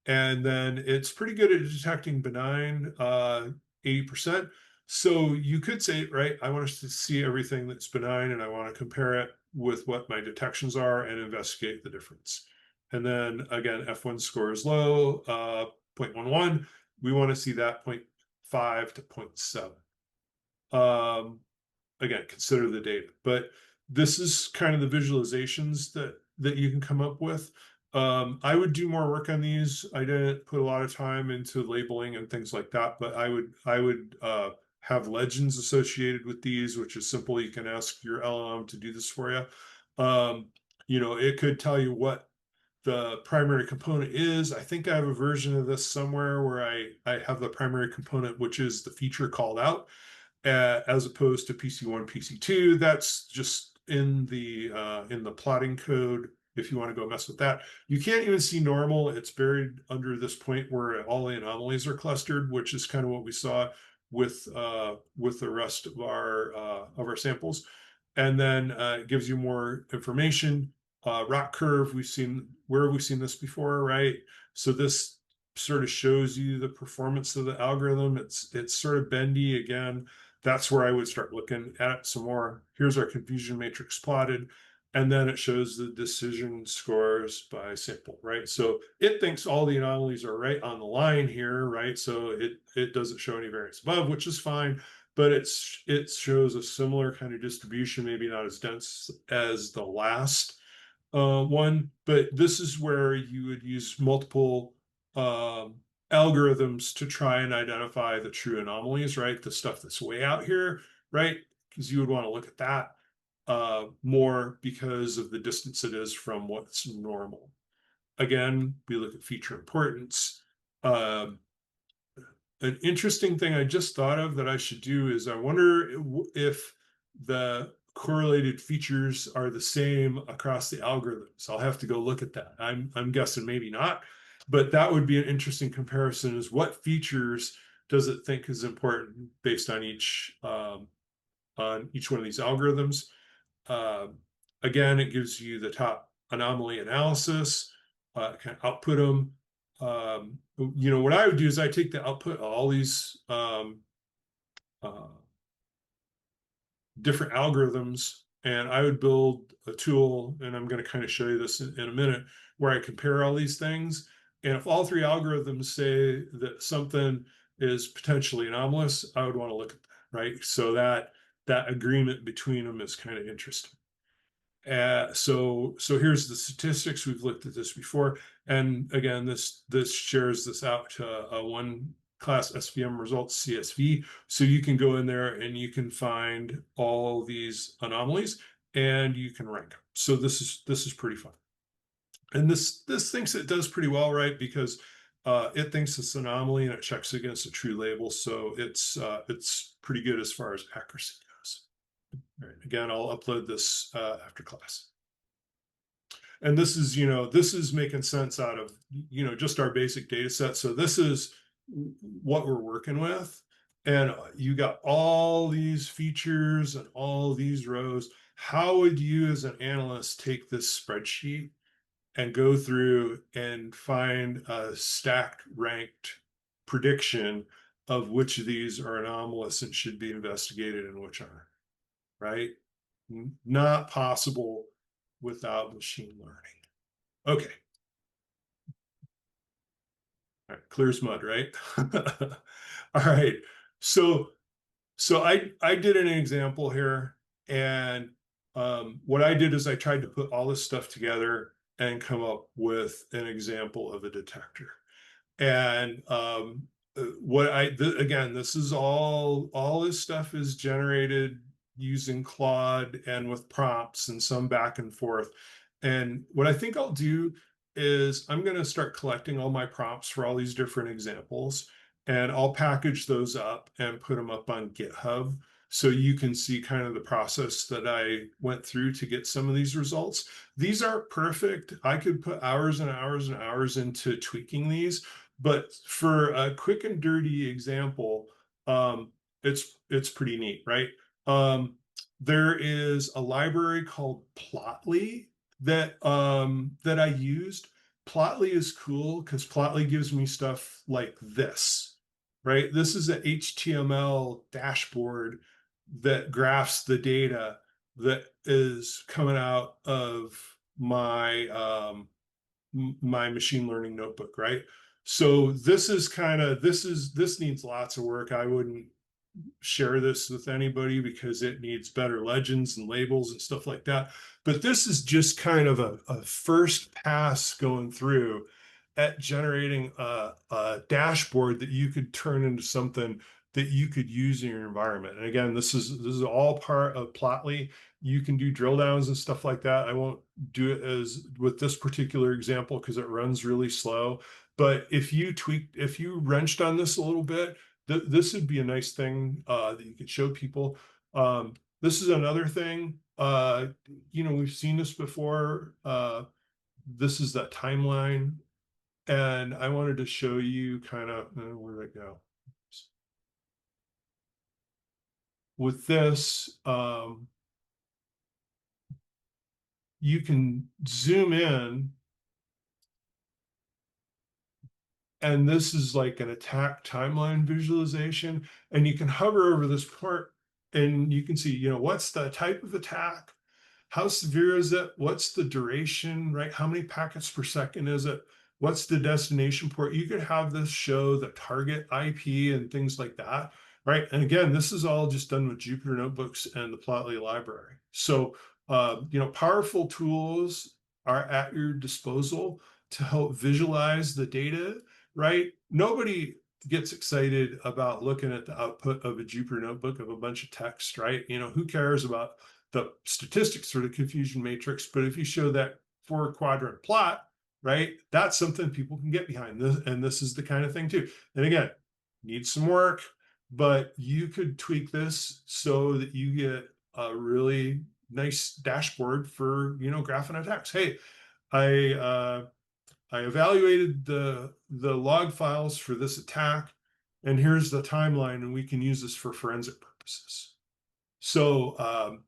And then it's pretty good at detecting benign, 80%. So you could say, right, I want us to see everything that's benign and I want to compare it with what my detections are and investigate the difference. And then again, F1 score is low, 0.11. We want to see that 0.5 to 0.7. Again, consider the data. But this is kind of the visualizations that you can come up with. I would do more work on these. I didn't put a lot of time into labeling and things like that, but I would have legends associated with these, which is simple. You can ask your LLM to do this for you. It could tell you what the primary component is. I think I have a version of this somewhere where I have the primary component, which is the feature called out, as opposed to PC1, PC2. That's just in the plotting code. If you want to go mess with that, you can't even see normal. It's buried under this point where all the anomalies are clustered, which is kind of what we saw with the rest of our samples. And then it gives you more information. Rock curve, where have we seen this before, right? So this sort of shows you the performance of the algorithm. It's sort of bendy again. That's where I would start looking at it some more. Here's our confusion matrix plotted, and then it shows the decision scores by sample, right? So it thinks all the anomalies are right on the line here, right? So it doesn't show any variance above, which is fine, but it shows a similar kind of distribution, maybe not as dense as the last one, but this is where you would use multiple algorithms to try and identify the true anomalies, right? The stuff that's way out here, right? Because you would want to look at that more because of the distance it is from what's normal. Again, we look at feature importance. An interesting thing I just thought of that I should do is I wonder if the correlated features are the same across the algorithms. I'll have to go look at that. I'm guessing maybe not, but that would be an interesting comparison is what features does it think is important based on each one of these algorithms. Uh, Again, it gives you the top anomaly analysis, kind of output them. what I would do is I take the output of all these uh, different algorithms, and I would build a tool, and I'm going to kind of show you this in a minute, where I compare all these things. And if all three algorithms say that something is potentially anomalous, I would want to look at that, right? So that agreement between them is kind of interesting. So here's the statistics. We've looked at this before, and again, this shares this out to a one class SVM results CSV. So you can go in there and you can find all these anomalies and you can rank them. So this is pretty fun. And this thinks it does pretty well, right? Because it thinks it's an anomaly and it checks against a true label. So it's pretty good as far as accuracy goes. All right, again, I'll upload this after class. And this is making sense out of, just our basic data set. So this is what we're working with. And you got all these features and all these rows. How would you as an analyst take this spreadsheet and go through and find a stacked ranked prediction of which of these are anomalous and should be investigated and which aren't, right? Not possible without machine learning. Okay. All right. Clear as mud, right? All right. So I did an example here, and what I did is I tried to put all this stuff together and come up with an example of a detector. And again, this is all this stuff is generated using Claude and with prompts and some back and forth. And what I think I'll do is I'm going to start collecting all my prompts for all these different examples, and I'll package those up and put them up on GitHub so you can see kind of the process that I went through to get some of these results. These aren't perfect. I could put hours and hours and hours into tweaking these, but for a quick and dirty example, it's pretty neat, right? There is a library called Plotly that I used. Plotly is cool because Plotly gives me stuff like this, right? This is an HTML dashboard that graphs the data that is coming out of my machine learning notebook, right? So this needs lots of work. I wouldn't share this with anybody because it needs better legends and labels and stuff like that. But this is just kind of a first pass going through at generating a dashboard that you could turn into something that you could use in your environment. And again, this is all part of Plotly. You can do drill downs and stuff like that. I won't do it as with this particular example because it runs really slow. But if you wrenched on this a little bit, this would be a nice thing that you could show people. This is another thing. We've seen this before. This is that timeline, and I wanted to show you kind of where did it go? With this, you can zoom in, and this is like an attack timeline visualization, and you can hover over this part and you can see, what's the type of attack, how severe is it, what's the duration, right? How many packets per second is it, what's the destination port? You could have this show the target IP and things like that, right? And again, this is all just done with Jupyter Notebooks and the Plotly library. So powerful tools are at your disposal to help visualize the data, right? Nobody gets excited about looking at the output of a Jupyter notebook of a bunch of text, right? Who cares about the statistics or the confusion matrix? But if you show that 4-quadrant plot, right, that's something people can get behind. And this is the kind of thing too. And again, needs some work, but you could tweak this so that you get a really nice dashboard for, graphing attacks. Hey, I evaluated the log files for this attack, and here's the timeline, and we can use this for forensic purposes. So,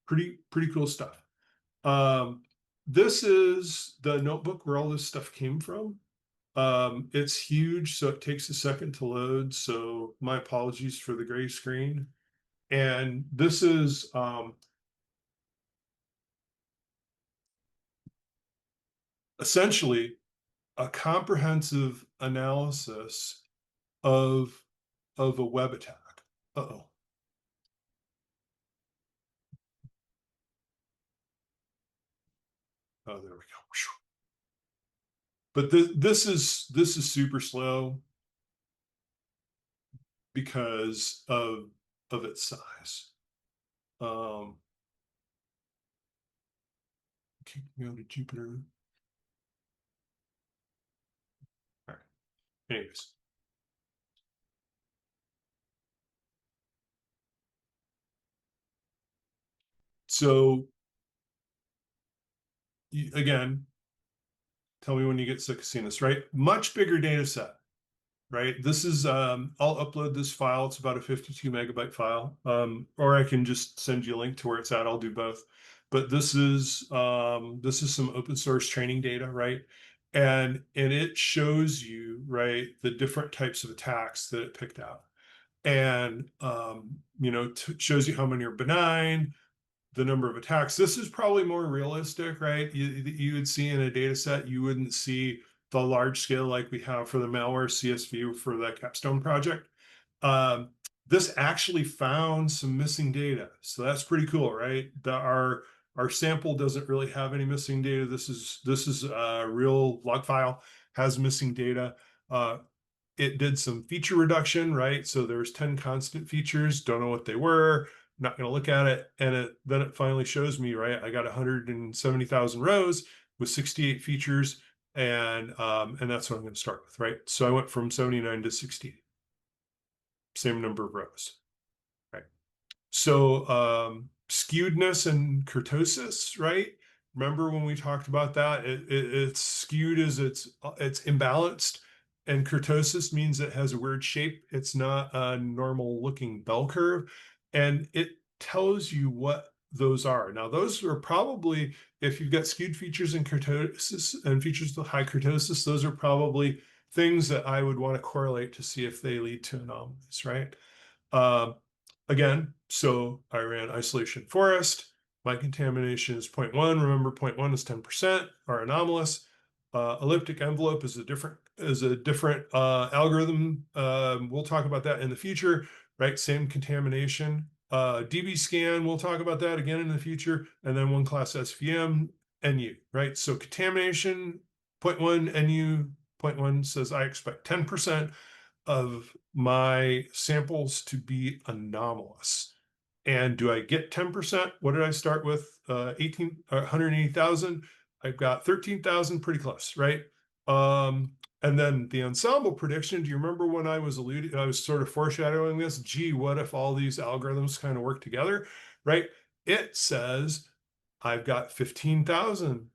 pretty cool stuff. This is the notebook where all this stuff came from. It's huge, so it takes a second to load. So my apologies for the gray screen. And this is essentially a comprehensive analysis of of a web attack. Uh-oh. Oh, there we go. But this is super slow because of its size. Um, okay, go to Jupyter. All right. Anyways, so again, tell me when you get sick of seeing this, right? Much bigger data set, right? This is I'll upload this file. It's about a 52 megabyte file. Or I can just send you a link to where it's at. I'll do both. But this is some open source training data, right? And it shows you, right, the different types of attacks that it picked out. And shows you how many are benign, the number of attacks. This is probably more realistic, right? You would see in a data set, you wouldn't see the large scale like we have for the malware CSV for the Capstone project. Um, this actually found some missing data, so that's pretty cool, right? Our sample doesn't really have any missing data. This is a real log file, has missing data. It did some feature reduction, right? So there's 10 constant features, don't know what they were, not going to look at it. And then it finally shows me, right? I got 170,000 rows with 68 features. And that's what I'm going to start with, right? So I went from 79 to 60, same number of rows, right? So skewedness and kurtosis, right? Remember when we talked about that? It's skewed as it's imbalanced, and kurtosis means it has a weird shape. It's not a normal looking bell curve, and it tells you what those are. Now, those are probably, if you've got skewed features and kurtosis and features with high kurtosis, those are probably things that I would want to correlate to see if they lead to anomalies, right? Uh, Again, so I ran isolation forest. My contamination is 0.1. Remember, 0.1 is 10%, are anomalous. Elliptic envelope is a different algorithm. We'll talk about that in the future, right? Same contamination. DB scan, we'll talk about that again in the future. And then one class SVM, NU, right? So contamination, 0.1, NU, 0.1 says I expect 10% of my samples to be anomalous. And do I get 10%? What did I start with? 180,000. I've got 13,000, pretty close, right? And then the ensemble prediction, do you remember when I was sort of foreshadowing this? Gee, what if all these algorithms kind of work together, right? It says I've got 15,000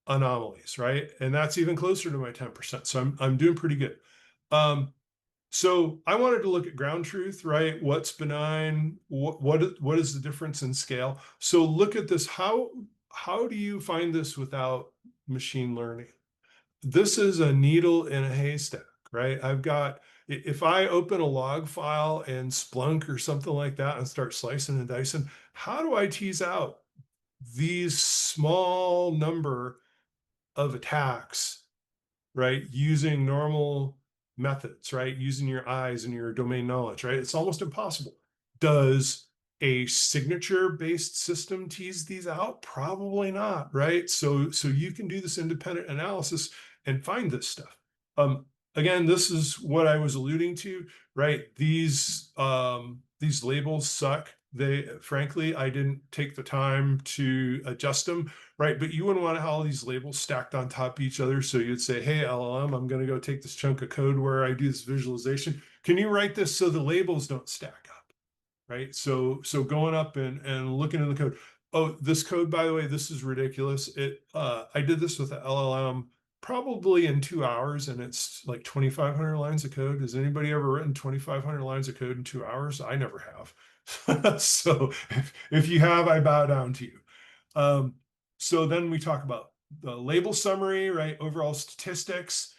anomalies, right? And that's even closer to my 10%. So I'm doing pretty good. So I wanted to look at ground truth, right? What's benign? What is the difference in scale? So look at this. How do you find this without machine learning? This is a needle in a haystack, right? If I open a log file and Splunk or something like that and start slicing and dicing, how do I tease out these small number of attacks, right? Using normal methods, right? Using your eyes and your domain knowledge, right? It's almost impossible. Does a signature-based system tease these out? Probably not, right? So you can do this independent analysis and find this stuff. Again, this is what I was alluding to, right? These labels suck. Frankly, I didn't take the time to adjust them, right? But you wouldn't want to have all these labels stacked on top of each other. So you'd say, hey, LLM, I'm going to go take this chunk of code where I do this visualization. Can you write this so the labels don't stack up, right? So going up and looking in the code. Oh, this code, by the way, this is ridiculous. I did this with the LLM probably in 2 hours, and it's like 2,500 lines of code. Has anybody ever written 2,500 lines of code in 2 hours? I never have. So if you have, I bow down to you. So then we talk about the label summary, right? Overall statistics.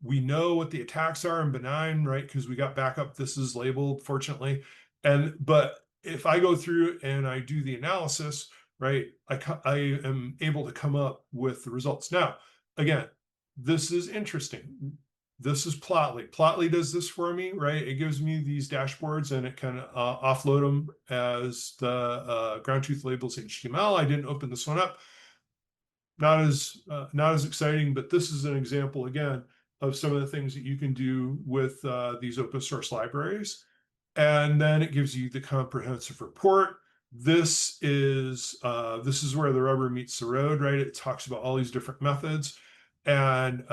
We know what the attacks are in benign, right? Because we got backup. This is labeled, fortunately. But if I go through and I do the analysis, right, I am able to come up with the results. Now, again, this is interesting. This is Plotly. Plotly does this for me, right? It gives me these dashboards and it can offload them as the ground truth labels HTML. I didn't open this one up. Not as exciting, but this is an example again of some of the things that you can do with these open source libraries. And then it gives you the comprehensive report. This is where the rubber meets the road, right? It talks about all these different methods. And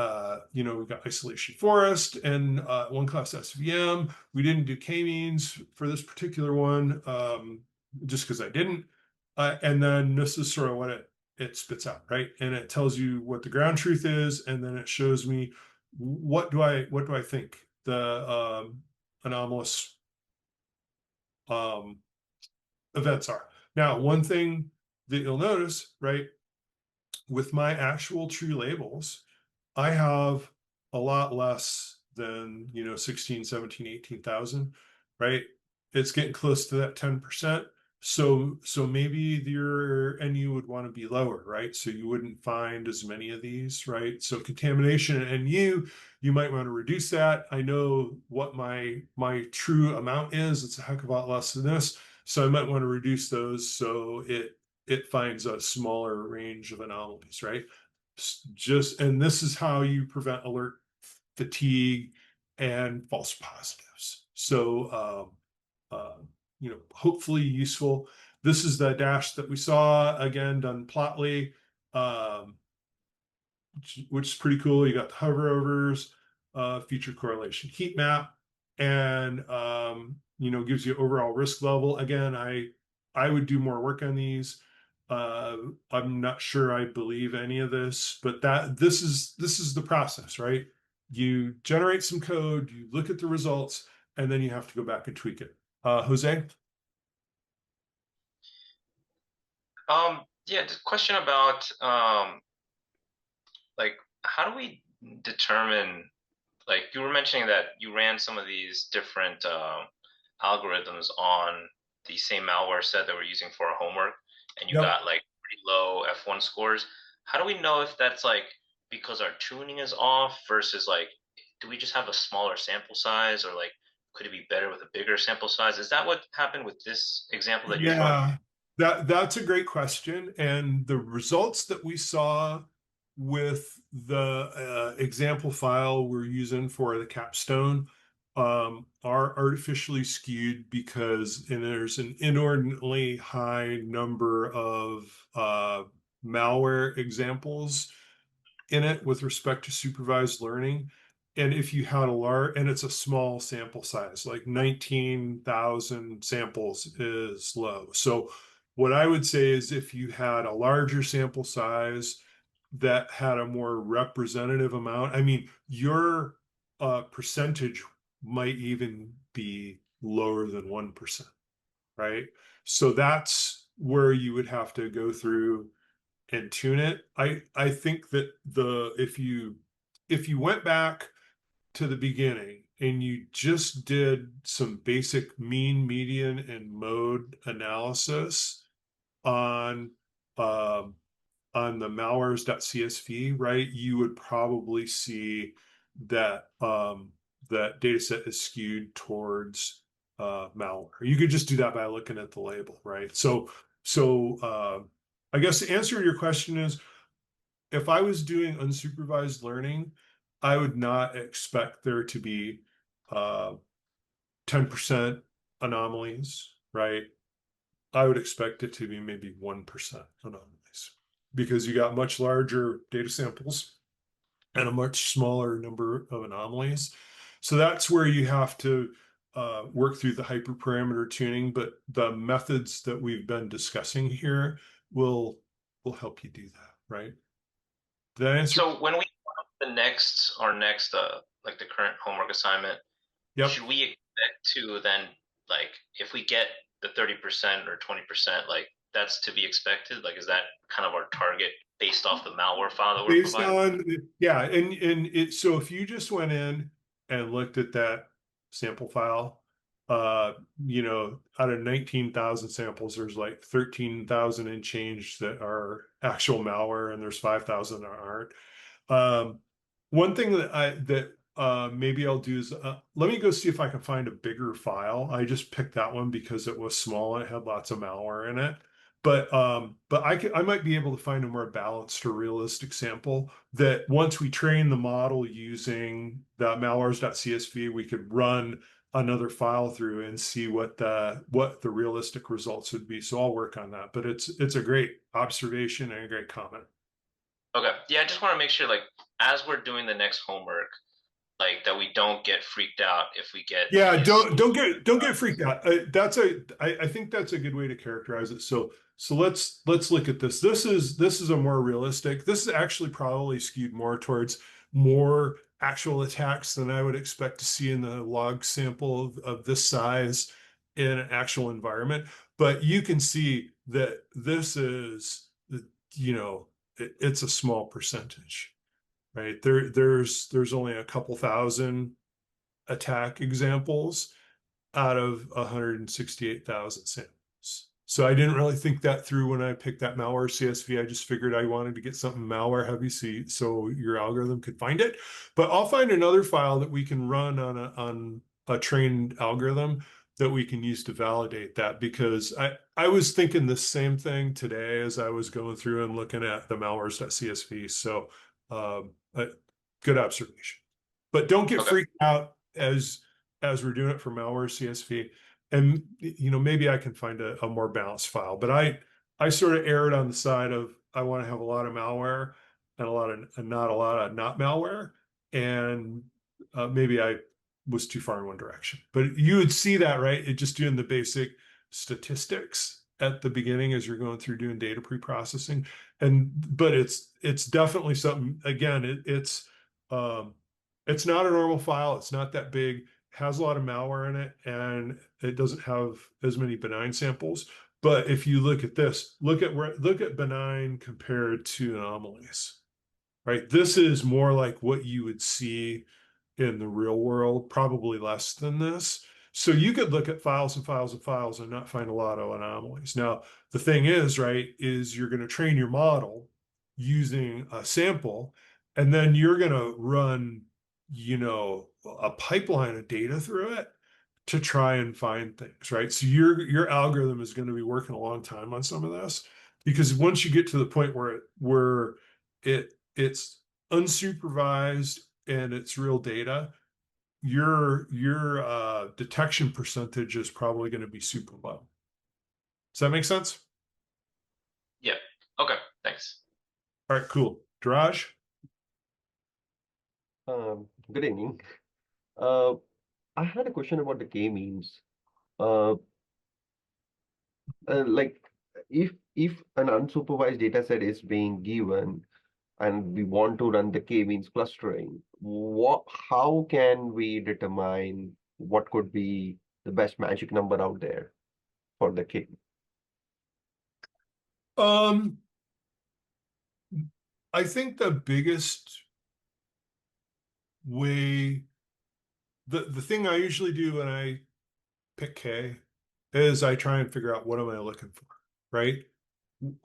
we've got isolation forest and one class SVM. We didn't do k-means for this particular one, just because I didn't. And then this is sort of what it spits out, right? And it tells you what the ground truth is, and then it shows me what do I think the anomalous um, events are. Now, one thing that you'll notice, right, with my actual true labels, I have a lot less than 16, 17, 18,000, right? It's getting close to that 10%. So maybe your NU would want to be lower, right? So you wouldn't find as many of these, right? So contamination and NU, you might want to reduce that. I know what my true amount is. It's a heck of a lot less than this. So I might want to reduce those so it finds a smaller range of anomalies, right? And this is how you prevent alert fatigue and false positives. So, hopefully useful. This is the dash that we saw again done Plotly, um, which is pretty cool. You got the hover overs, feature correlation heat map, and gives you overall risk level. Again, I would do more work on these. I'm not sure I believe any of this, but this is the process, right? You generate some code, you look at the results, and then you have to go back and tweak it. Jose? Yeah, the question about like how do we determine like you were mentioning that you ran some of these different algorithms on the same malware set that we're using for our homework, and you Yep. got like pretty low F1 scores. How do we know if that's like because our tuning is off versus like do we just have a smaller sample size or like could it be better with a bigger sample size? Is that what happened with this example that you're showing? Yeah, that's a great question. And the results that we saw with the example file we're using for the capstone are artificially skewed because and there's an inordinately high number of malware examples in it with respect to supervised learning. And if you had a large, and it's a small sample size, like 19,000 samples is low. So, what I would say is if you had a larger sample size that had a more representative amount, I mean, your percentage might even be lower than 1%, right? So, that's where you would have to go through and tune it. I think that the if you went back to the beginning and you just did some basic mean, median, and mode analysis on um, on the malwares.csv, right, you would probably see that that data set is skewed towards malware. You could just do that by looking at the label, right? So I guess the answer to your question is if I was doing unsupervised learning, I would not expect there to be 10% anomalies, right? I would expect it to be maybe 1% anomalies because you got much larger data samples and a much smaller number of anomalies. So that's where you have to work through the hyperparameter tuning, but the methods that we've been discussing here will will help you do that, right? Did that answer? So when we our next like the current homework assignment, Yep. should we expect to then like if we get the 30% or 20%, like that's to be expected? Like is that kind of our target based off the malware file that we're Based providing? on, yeah, and it, so if you just went in and looked at that sample file, you know, out of 19,000 samples, there's like 13,000 and change that are actual malware, and there's 5,000 that aren't. One thing that maybe I'll do is let me go see if I can find a bigger file. I just picked that one because it was small and it had lots of malware in it. But I might be able to find a more balanced or realistic sample that once we train the model using the malwares.csv, we could run another file through and see what the realistic results would be. So I'll work on that. But it's a great observation and a great comment. Okay. Yeah, I just want to make sure, like, as we're doing the next homework, like that we don't get freaked out if we get Yeah, these. don't get freaked out. I think that's a good way to characterize it. So let's look at this. This is a more realistic. This is actually probably skewed more towards more actual attacks than I would expect to see in the log sample of this size in an actual environment. But you can see that this is, you know, it's a small percentage, right? There's only a couple thousand attack examples out of 168,000 samples. So I didn't really think that through when I picked that malware CSV. I just figured I wanted to get something malware heavy so your algorithm could find it. But I'll find another file that we can run on a trained algorithm that we can use to validate that, because I was thinking the same thing today as I was going through and looking at the malwares.csv. So good observation. But don't get Okay. freaked out as we're doing it for malware CSV. And you know, maybe I can find a more balanced file. But I sort of erred on the side of I want to have a lot of malware and not a lot of not malware. And maybe I was too far in one direction. But you would see that, right? It just doing the basic statistics at the beginning as you're going through doing data pre-processing. But it's definitely something, again, it's not a normal file. It's not that big, has a lot of malware in it, and it doesn't have as many benign samples. But if you look at this, look at benign compared to anomalies, right? This is more like what you would see in the real world, probably less than this. So you could look at files and files and files and not find a lot of anomalies. Now, the thing is, right, is you're going to train your model using a sample, and then you're going to run, you know, a pipeline of data through it to try and find things, right? So your algorithm is going to be working a long time on some of this, because once you get to the point where it's unsupervised and it's real data, your detection percentage is probably going to be super low. Does that make sense? Yeah. Okay. Thanks. All right, cool. Diraj? Good evening. Uh, I had a question about the k-means. Uh, like if an unsupervised data set is being given and we want to run the k-means clustering, how can we determine what could be the best magic number out there for the k? Um, I think the biggest way, the thing I usually do when I pick K is I try and figure out what am I looking for, right?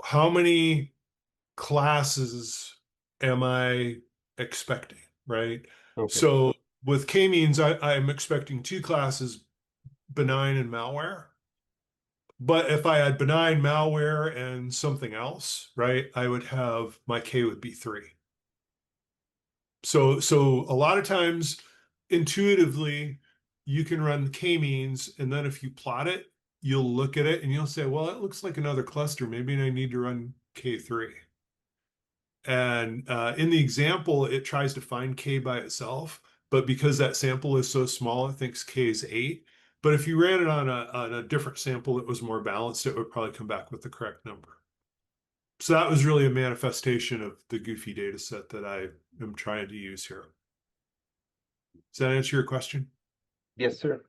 How many classes am I expecting, right? Okay. So with k-means, I'm expecting two classes, benign and malware. But if I had benign, malware, and something else, right, I would have my k would be 3. So a lot of times, intuitively, you can run k-means, and then if you plot it, you'll look at it and you'll say, well, it looks like another cluster. Maybe I need to run k3. And in the example, it tries to find k by itself, but because that sample is so small, it thinks k is 8. But if you ran it on a different sample that was more balanced, it would probably come back with the correct number. So that was really a manifestation of the goofy data set that I am trying to use here. Does that answer your question? Yes, sir.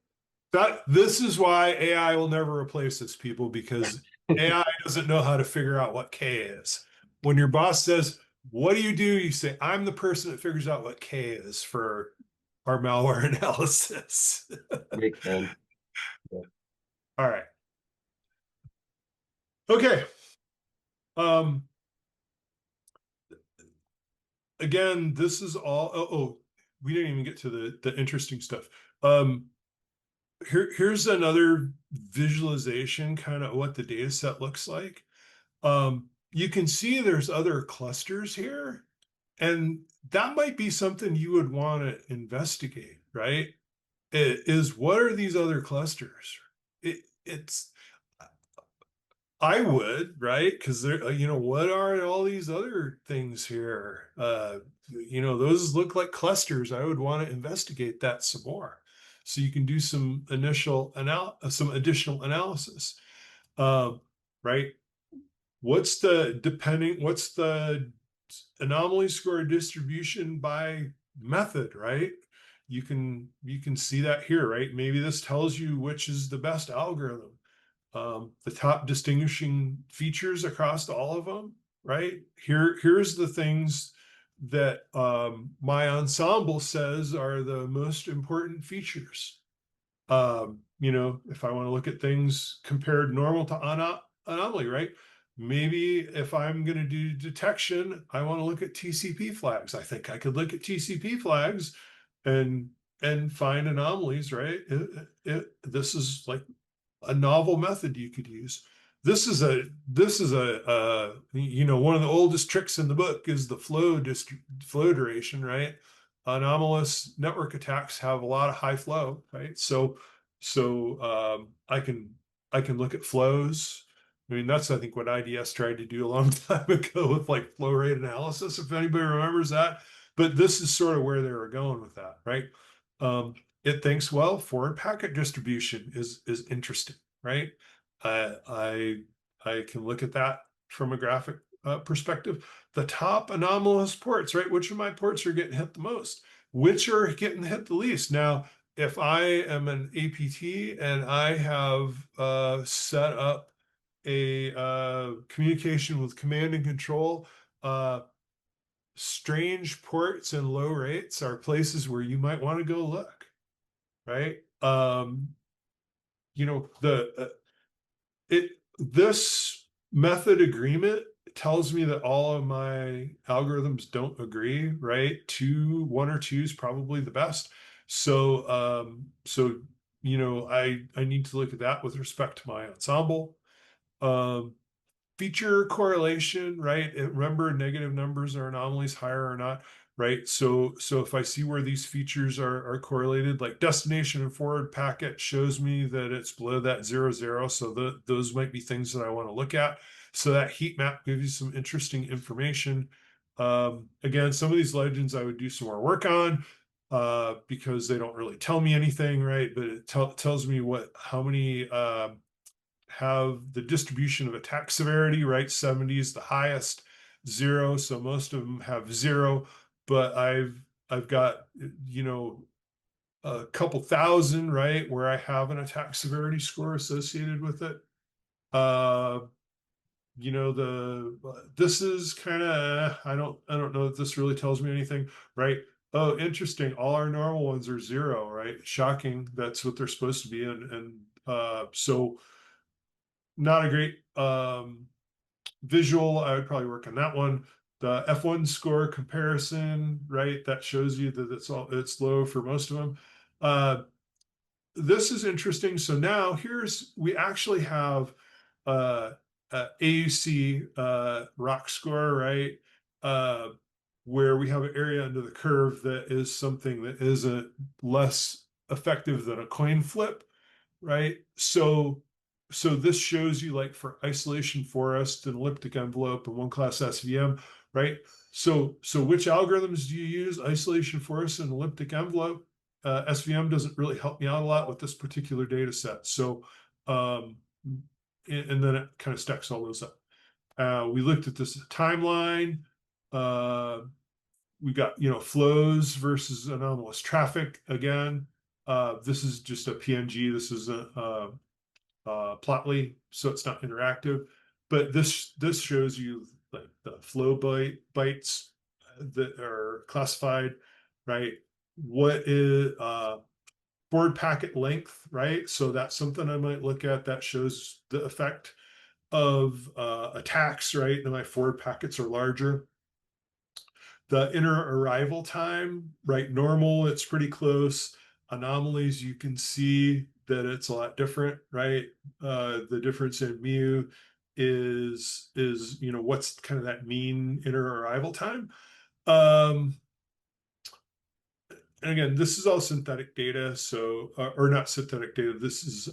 This is why AI will never replace us, people, because AI doesn't know how to figure out what k is. when your boss says, what do? You say, I'm the person that figures out what K is for our malware analysis. Makes sense. All right. Okay. Again, this is all, we didn't even get to the interesting stuff. Here's another visualization, kind of what the data set looks like. You can see there's other clusters here, and that might be something you would want to investigate, right? Is what are these other clusters? It's I would, right? Because they're, what are all these other things here? Those look like clusters. I would want to investigate that some more, so you can do some additional analysis, right? What's the anomaly score distribution by method, right? You can see that here, right? Maybe this tells you which is the best algorithm. The top distinguishing features across all of them, right? Here's the things that my ensemble says are the most important features. If I want to look at things compared normal to anomaly, right? Maybe if I'm going to do detection, I want to look at TCP flags. I think I could look at TCP flags and find anomalies, right? This is like a novel method you could use. This is a one of the oldest tricks in the book is the flow duration, right? Anomalous network attacks have a lot of high flow, right? So I can look at flows. I mean, that's I think what IDS tried to do a long time ago with like flow rate analysis, if anybody remembers that. But this is sort of where they were going with that, right? It thinks, well, forward packet distribution is interesting, right? I can look at that from a graphic perspective. The top anomalous ports, right? Which of my ports are getting hit the most? Which are getting hit the least? Now, if I am an APT and I have set up a communication with command and control, strange ports and low rates are places where you might want to go look, right? This method agreement tells me that all of my algorithms don't agree, right? One or two is probably the best. So I need to look at that with respect to my ensemble. Feature correlation, right? Remember, negative numbers are anomalies, higher or not, right? So if I see where these features are correlated, like destination and forward packet shows me that it's below that 0, 0. So those might be things that I want to look at. So that heat map gives you some interesting information. Again, some of these legends I would do some more work on because they don't really tell me anything, right? But it tells me how many have the distribution of attack severity, right? 70 is the highest, 0. So most of them have 0, but I've got, a couple thousand, right? Where I have an attack severity score associated with it. This is kind of, I don't know if this really tells me anything, right? Oh, interesting. All our normal ones are 0, right? Shocking. That's what they're supposed to be. So not a great visual. I would probably work on that one. The F1 score comparison, right? That shows you that it's low for most of them. This is interesting. So now we actually have AUC rock score, right? Where we have an area under the curve that is something that isn't less effective than a coin flip, right? So this shows you like for isolation forest and elliptic envelope and one class SVM, right? So which algorithms do you use? Isolation forest and elliptic envelope. SVM doesn't really help me out a lot with this particular data set. So and then it kind of stacks all those up. We looked at this timeline. We got flows versus anomalous traffic again. This is just a PNG. This is a Plotly, so it's not interactive. But this shows you like the flow bytes that are classified, right? What is forward packet length, right? So that's something I might look at that shows the effect of attacks, right? And my forward packets are larger. The inner arrival time, right? Normal, it's pretty close. Anomalies, you can see that it's a lot different, right? The difference in mu is what's kind of that mean inner arrival time. Um, and again, this is all synthetic data, so or not synthetic data. This is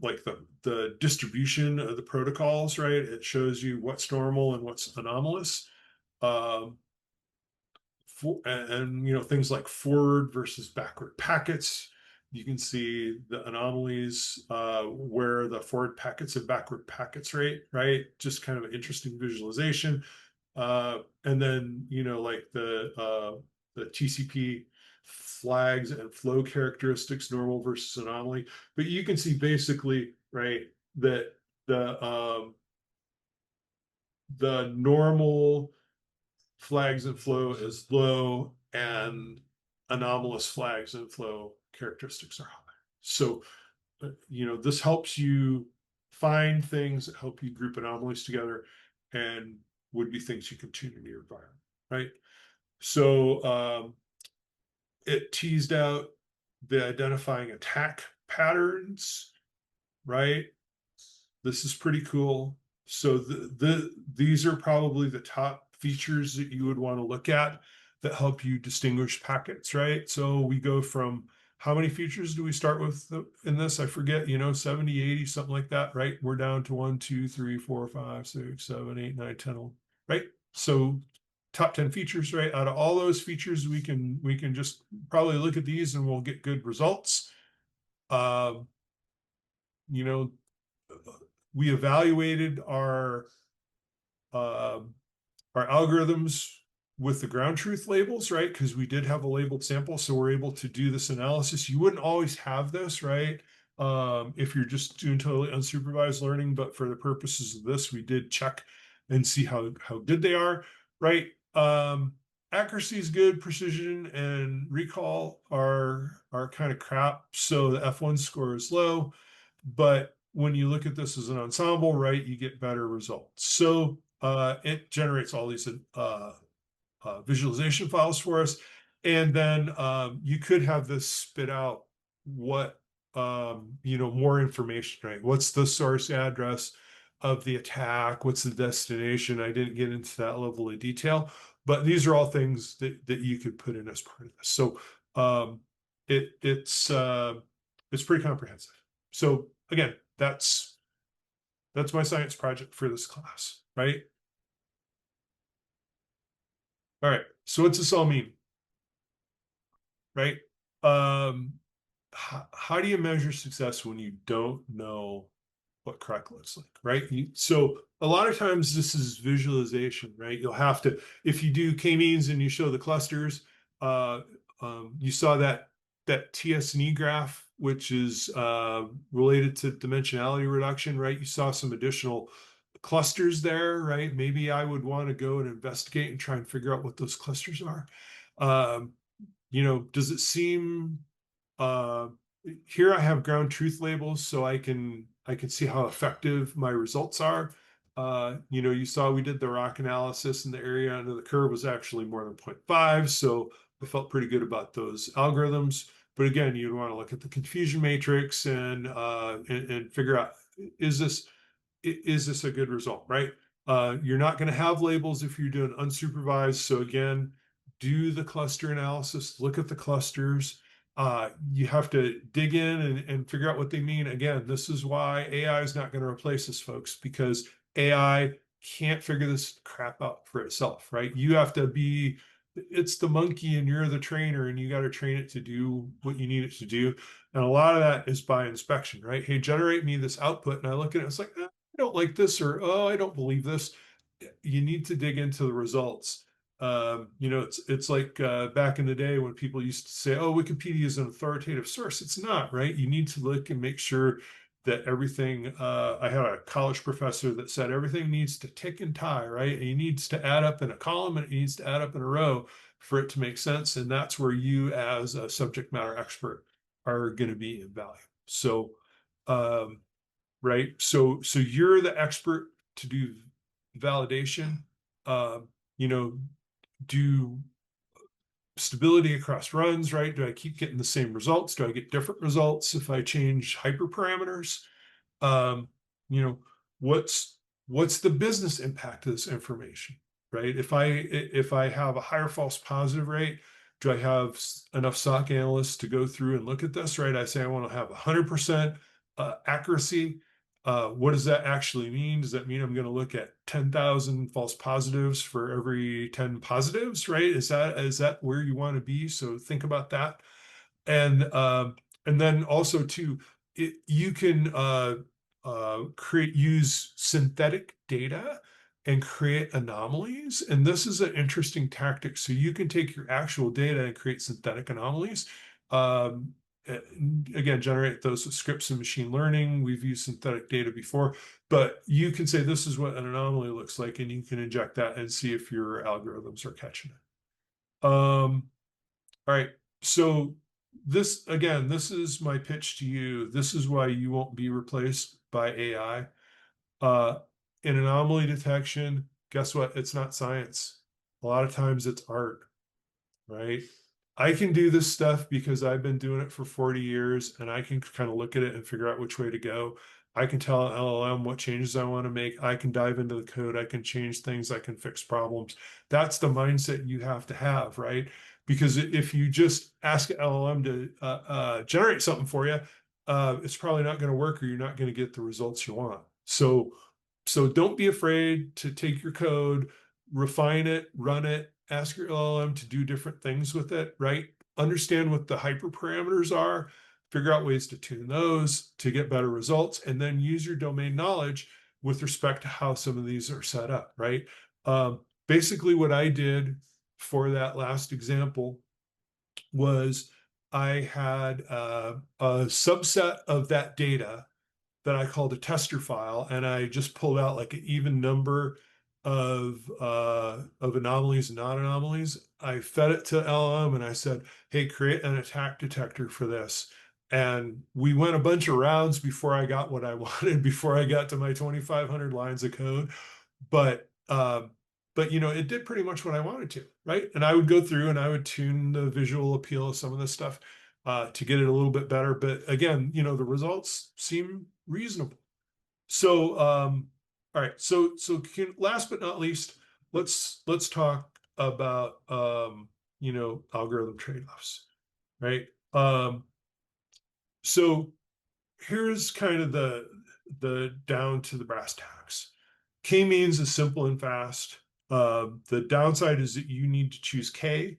like the distribution of the protocols, right? It shows you what's normal and what's anomalous. Um, and things like forward versus backward packets. You can see the anomalies where the forward packets and backward packets rate, right? Just kind of an interesting visualization. And then like the TCP flags and flow characteristics, normal versus anomaly. But you can see basically, right, that the normal flags and flow is low, and anomalous flags and flow characteristics are high. So, this helps you find things that help you group anomalies together and would be things you can tune in your environment, right? So, it teased out the identifying attack patterns, right? This is pretty cool. So these are probably the top features that you would want to look at that help you distinguish packets, right? So we go from how many features do we start with in this? I forget, 70, 80, something like that, right? We're down to 1, 2, 3, 4, 5, 6, 7, 8, 9, 10, 11, right? So top 10 features, right? Out of all those features, we can just probably look at these and we'll get good results. Um, you know, we evaluated um our algorithms with the ground truth labels, right? Because we did have a labeled sample, so we're able to do this analysis. You wouldn't always have this, right? If you're just doing totally unsupervised learning, but for the purposes of this, we did check and see how good they are, right? Accuracy is good, precision and recall are kind of crap, so the F1 score is low. But when you look at this as an ensemble, right, you get better results. So it generates all these visualization files for us. And then you could have this spit out what, more information, right? What's the source address of the attack? What's the destination? I didn't get into that level of detail, but these are all things that you could put in as part of this. So it's pretty comprehensive. So again, that's my science project for this class, right? All right. So what's this all mean? Right? How do you measure success when you don't know what correct looks like, right? So a lot of times this is visualization, right? You'll have to, if you do k-means and you show the clusters, you saw that TSNE graph, which is related to dimensionality reduction, right? You saw some additional clusters there, right? Maybe I would want to go and investigate and try and figure out what those clusters are. Does it seem uh, here I have ground truth labels so I can see how effective my results are. You saw we did the rock analysis and the area under the curve was actually more than 0.5, so I felt pretty good about those algorithms. But again, you'd want to look at the confusion matrix and figure out is this a good result, right? You're not going to have labels if you're doing unsupervised. So again, do the cluster analysis, look at the clusters. You have to dig in and figure out what they mean. Again, this is why AI is not going to replace us, folks, because AI can't figure this crap out for itself, right? You have to be, it's the monkey and you're the trainer and you got to train it to do what you need it to do. And a lot of that is by inspection, right? Hey, generate me this output. And I look at it, it's like, I don't like this, or, oh, I don't believe this. You need to dig into the results. It's like back in the day when people used to say, "Oh, Wikipedia is an authoritative source." It's not, right? You need to look and make sure that everything, I had a college professor that said everything needs to tick and tie, right? It needs to add up in a column and it needs to add up in a row for it to make sense. And that's where you as a subject matter expert are going to be invaluable. So, right. So you're the expert to do validation, um, you know, do stability across runs, right? Do I keep getting the same results? Do I get different results if I change hyperparameters? Um, you know, what's what's the business impact of this information, right? If I have a higher false positive rate, do I have enough SOC analysts to go through and look at this, right? I say I want to have 100% accuracy. What does that actually mean? Does that mean I'm going to look at 10,000 false positives for every 10 positives, right? Is that where you want to be? So think about that. And then also too, you can use synthetic data and create anomalies. And this is an interesting tactic. So you can take your actual data and create synthetic anomalies. Um, Again, generate those with scripts and machine learning. We've used synthetic data before, but you can say this is what an anomaly looks like, and you can inject that and see if your algorithms are catching it. All right. So this, again, this is my pitch to you. This is why you won't be replaced by AI. Uh, in anomaly detection, guess what? It's not science. A lot of times it's art, right? I can do this stuff because I've been doing it for 40 years and I can kind of look at it and figure out which way to go. I can tell an LLM what changes I want to make. I can dive into the code. I can change things. I can fix problems. That's the mindset you have to have, right? Because if you just ask an LLM to generate something for you, it's probably not going to work or you're not going to get the results you want. So don't be afraid to take your code, refine it, run it, ask your LLM to do different things with it, right? Understand what the hyperparameters are, figure out ways to tune those to get better results, and then use your domain knowledge with respect to how some of these are set up, right? Basically, what I did for that last example was I had a subset of that data that I called a tester file, and I just pulled out like an even number of anomalies and non-anomalies. I fed it to LLM and I said, "Hey, create an attack detector for this." And we went a bunch of rounds before I got what I wanted, before I got to my 2,500 lines of code. But it did pretty much what I wanted to, right? And I would go through and I would tune the visual appeal of some of this stuff to get it a little bit better. But again, the results seem reasonable. So, all right. So last but not least, let's talk about algorithm trade-offs, right? So here's kind of the down to the brass tacks. K-means is simple and fast. The downside is that you need to choose K.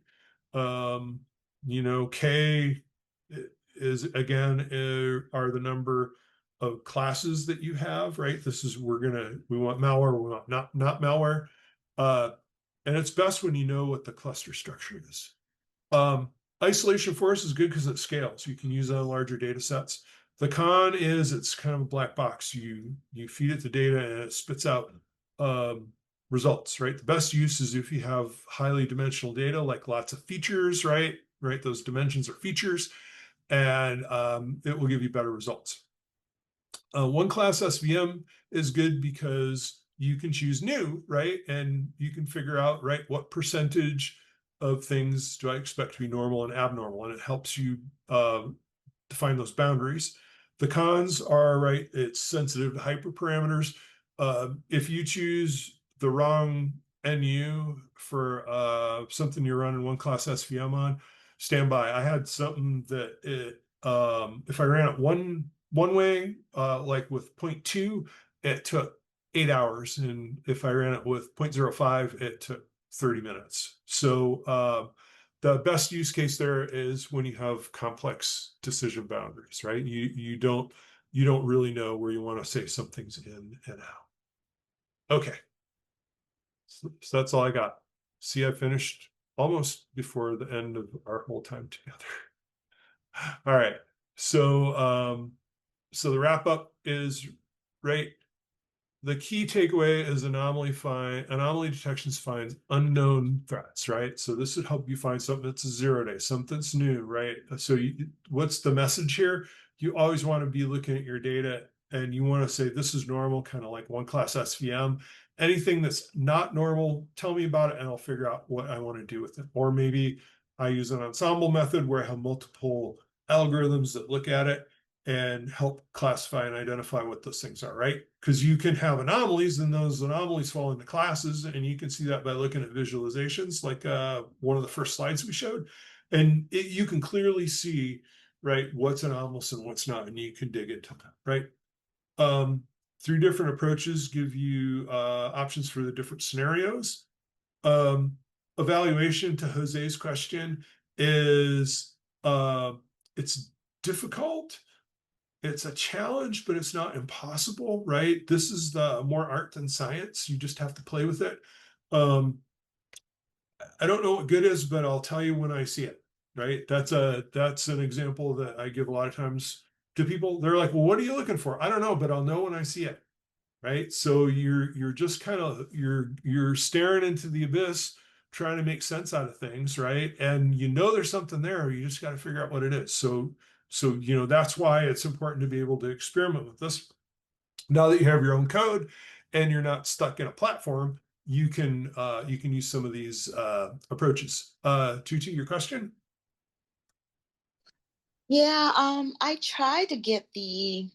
K is again are the number of classes that you have, right? This is we want malware, we want not malware. And it's best when you know what the cluster structure is. Isolation force is good because it scales. You can use it on larger data sets. The con is it's kind of a black box. You feed it the data and it spits out results, right? The best use is if you have highly dimensional data, like lots of features, right? Right, those dimensions are features, and it will give you better results. One class SVM is good because you can choose new, right? And you can figure out, right, what percentage of things do I expect to be normal and abnormal, and it helps you define those boundaries. The cons are, right, it's sensitive to hyperparameters. If you choose the wrong NU for something you're running one class SVM on, stand by. I had something that if I ran it one way, like with 0.2, it took 8 hours, and if I ran it with 0.05, it took 30 minutes. So the best use case there is when you have complex decision boundaries, right? You don't really know where you want to say something's in and out. Okay, so that's all I got. See, I finished almost before the end of our whole time together. All right, so so the wrap up is, right, the key takeaway is anomaly detections finds unknown threats, right? So this would help you find something that's a 0-day, something that's new, right? So what's the message here? You always want to be looking at your data and you want to say, this is normal, kind of like one class SVM. Anything that's not normal, tell me about it and I'll figure out what I want to do with it. Or maybe I use an ensemble method where I have multiple algorithms that look at it and help classify and identify what those things are, right? Because you can have anomalies and those anomalies fall into classes, and you can see that by looking at visualizations like one of the first slides we showed. And you can clearly see, right, what's anomalous and what's not, and you can dig into that, right? Three different approaches give you options for the different scenarios. Evaluation, to Jose's question, is it's difficult. It's a challenge, but it's not impossible, right? This is the more art than science. You just have to play with it. I don't know what good is, but I'll tell you when I see it, right? That's an example that I give a lot of times to people. They're like, well, what are you looking for? I don't know, but I'll know when I see it, right? So you're just kind of you're staring into the abyss, trying to make sense out of things, right? And you know there's something there, you just got to figure out what it is. So that's why it's important to be able to experiment with this. Now that you have your own code and you're not stuck in a platform, you can use some of these approaches. Tutu, your question? Yeah, I tried to get the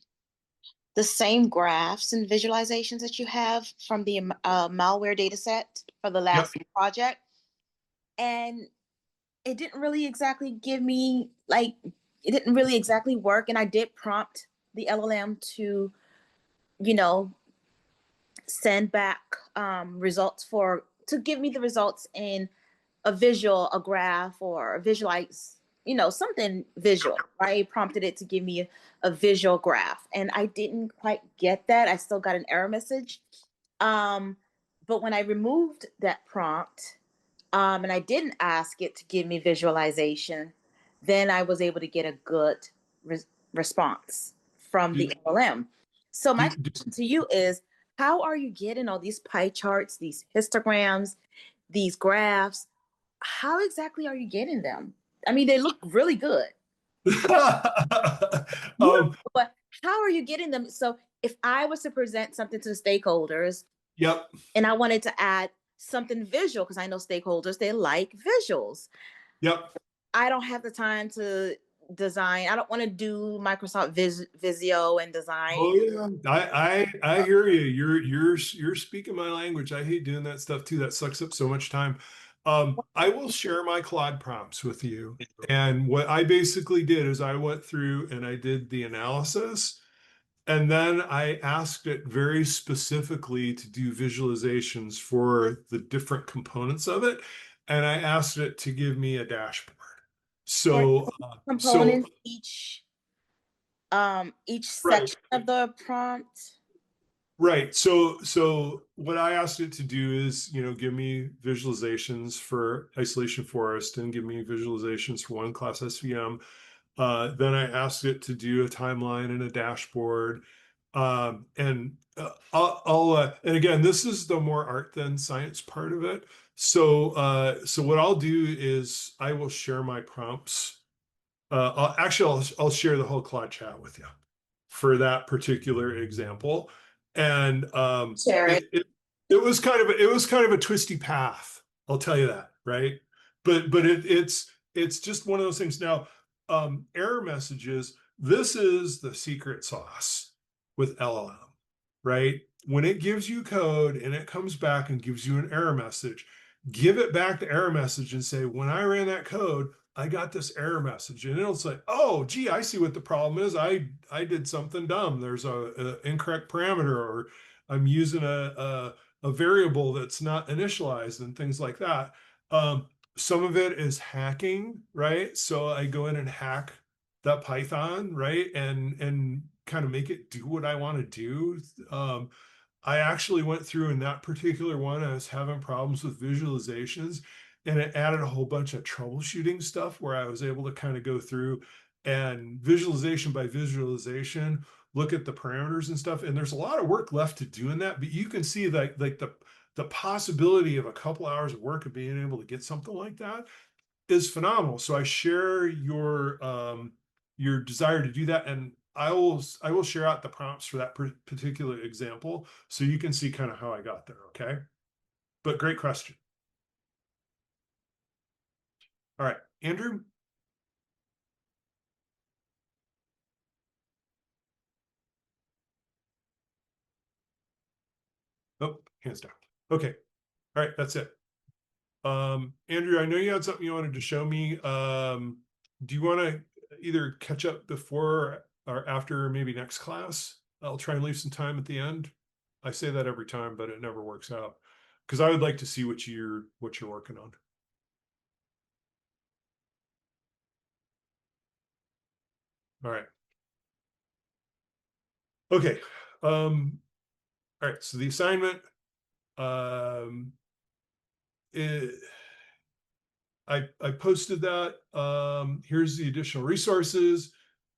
same graphs and visualizations that you have from the malware data set for the last project. And it didn't really exactly give me, like, it didn't really exactly work. And I did prompt the LLM to, you know, send back results to give me the results in a visual, a graph, or a visualize, something visual. I prompted it to give me a visual graph, and I didn't quite get that. I still got an error message. But when I removed that prompt, and I didn't ask it to give me visualization, then I was able to get a good response from the LLM. So my question to you is, how are you getting all these pie charts, these histograms, these graphs? How exactly are you getting them? I mean, they look really good. But how are you getting them? So if I was to present something to the stakeholders, Yep. and I wanted to add something visual, because I know stakeholders, they like visuals. Yep. I don't have the time to design. I don't want to do Microsoft Visio and design. Oh yeah, I hear you. You're speaking my language. I hate doing that stuff too. That sucks up so much time. I will share my Claude prompts with you. And what I basically did is I went through and I did the analysis, and then I asked it very specifically to do visualizations for the different components of it, and I asked it to give me a dashboard. So, components, each right. section of the prompt. Right. So what I asked it to do is, give me visualizations for isolation forest and give me visualizations for one class SVM. Then I asked it to do a timeline and a dashboard. And and again, this is the more art than science part of it. So what I'll do is I will share my prompts. I'll share the whole Claude chat with you for that particular example. And Share it. it was kind of a twisty path, I'll tell you that, right? But it's just one of those things. Now, error messages, this is the secret sauce with LLM, right? When it gives you code and it comes back and gives you an error message, give it back the error message and say, when I ran that code, I got this error message, and it'll say, oh, gee, I see what the problem is. I did something dumb. There's a incorrect parameter, or I'm using a variable that's not initialized and things like that. Some of it is hacking, right? So I go in and hack that Python, right? And kind of make it do what I want to do. I actually went through in that particular one, I was having problems with visualizations, and it added a whole bunch of troubleshooting stuff where I was able to kind of go through and visualization by visualization look at the parameters and stuff. And there's a lot of work left to do in that, but you can see that like the possibility of a couple hours of work of being able to get something like that is phenomenal. So I share your desire to do that, and I will share out the prompts for that particular example so you can see kind of how I got there. Okay, but great question. All right, Andrew. Oh, hands down. Okay. All right, that's it. Andrew, I know you had something you wanted to show me. Do you want to either catch up before or after maybe next class? I'll try and leave some time at the end. I say that every time, but it never works out because I would like to see what you're working on. All right. Okay. All right. So the assignment, it, I posted that. Here's the additional resources.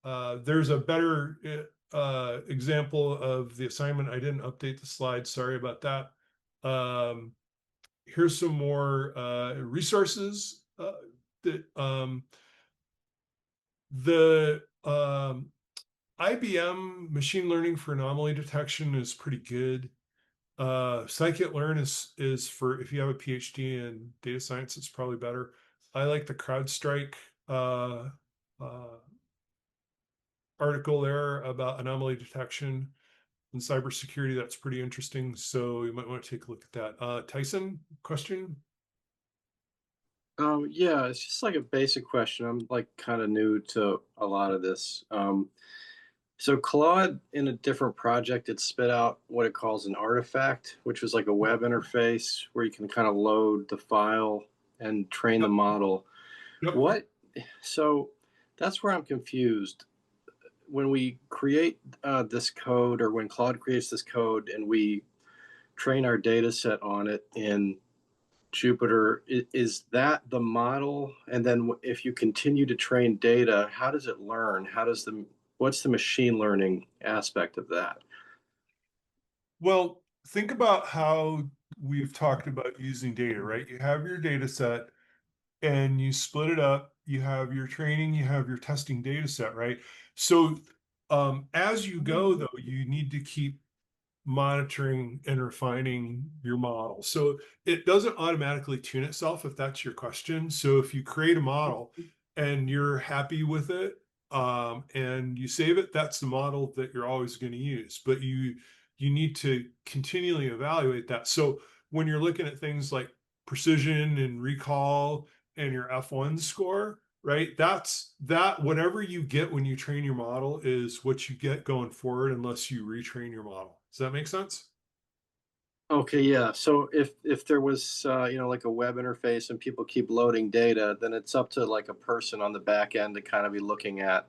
There's a better example of the assignment. I didn't update the slides. Sorry about that. Here's some more resources that the IBM machine learning for anomaly detection is pretty good. Scikit-learn is for if you have a PhD in data science, it's probably better. I like the CrowdStrike article there about anomaly detection and cybersecurity. That's pretty interesting. So you might want to take a look at that. Tyson, question? Yeah, it's just like a basic question. I'm like kind of new to a lot of this. So Claude in a different project, it spit out what it calls an artifact, which was like a web interface where you can kind of load the file and train the model. Yep. So that's where I'm confused. When we create this code, or when Claude creates this code and we train our data set on it in Jupyter, is that the model? And then if you continue to train data, how does it learn? What's the machine learning aspect of that? Well, think about how we've talked about using data, right? You have your data set and you split it up. You have your training, you have your testing data set, right? So as you go, though, you need to keep monitoring and refining your model. So it doesn't automatically tune itself if that's your question. So if you create a model and you're happy with it and you save it, that's the model that you're always going to use. But you need to continually evaluate that. So when you're looking at things like precision and recall and your F1 score, right? That's whatever you get when you train your model is what you get going forward unless you retrain your model. Does that make sense? Okay, yeah. So if there was like a web interface and people keep loading data, then it's up to like a person on the back end to kind of be looking at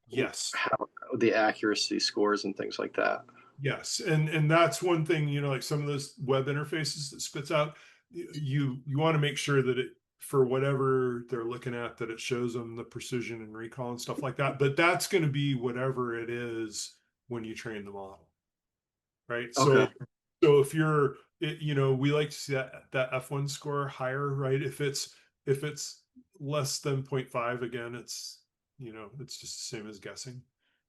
Yes. how the accuracy scores and things like that. Yes. And that's one thing, like some of those web interfaces that spits out, you want to make sure that it for whatever they're looking at that it shows them the precision and recall and stuff like that. But that's going to be whatever it is when you train the model. Right. So Okay. So if you're, we like to see that F1 score higher, right? If it's less than 0.5, again, it's just the same as guessing.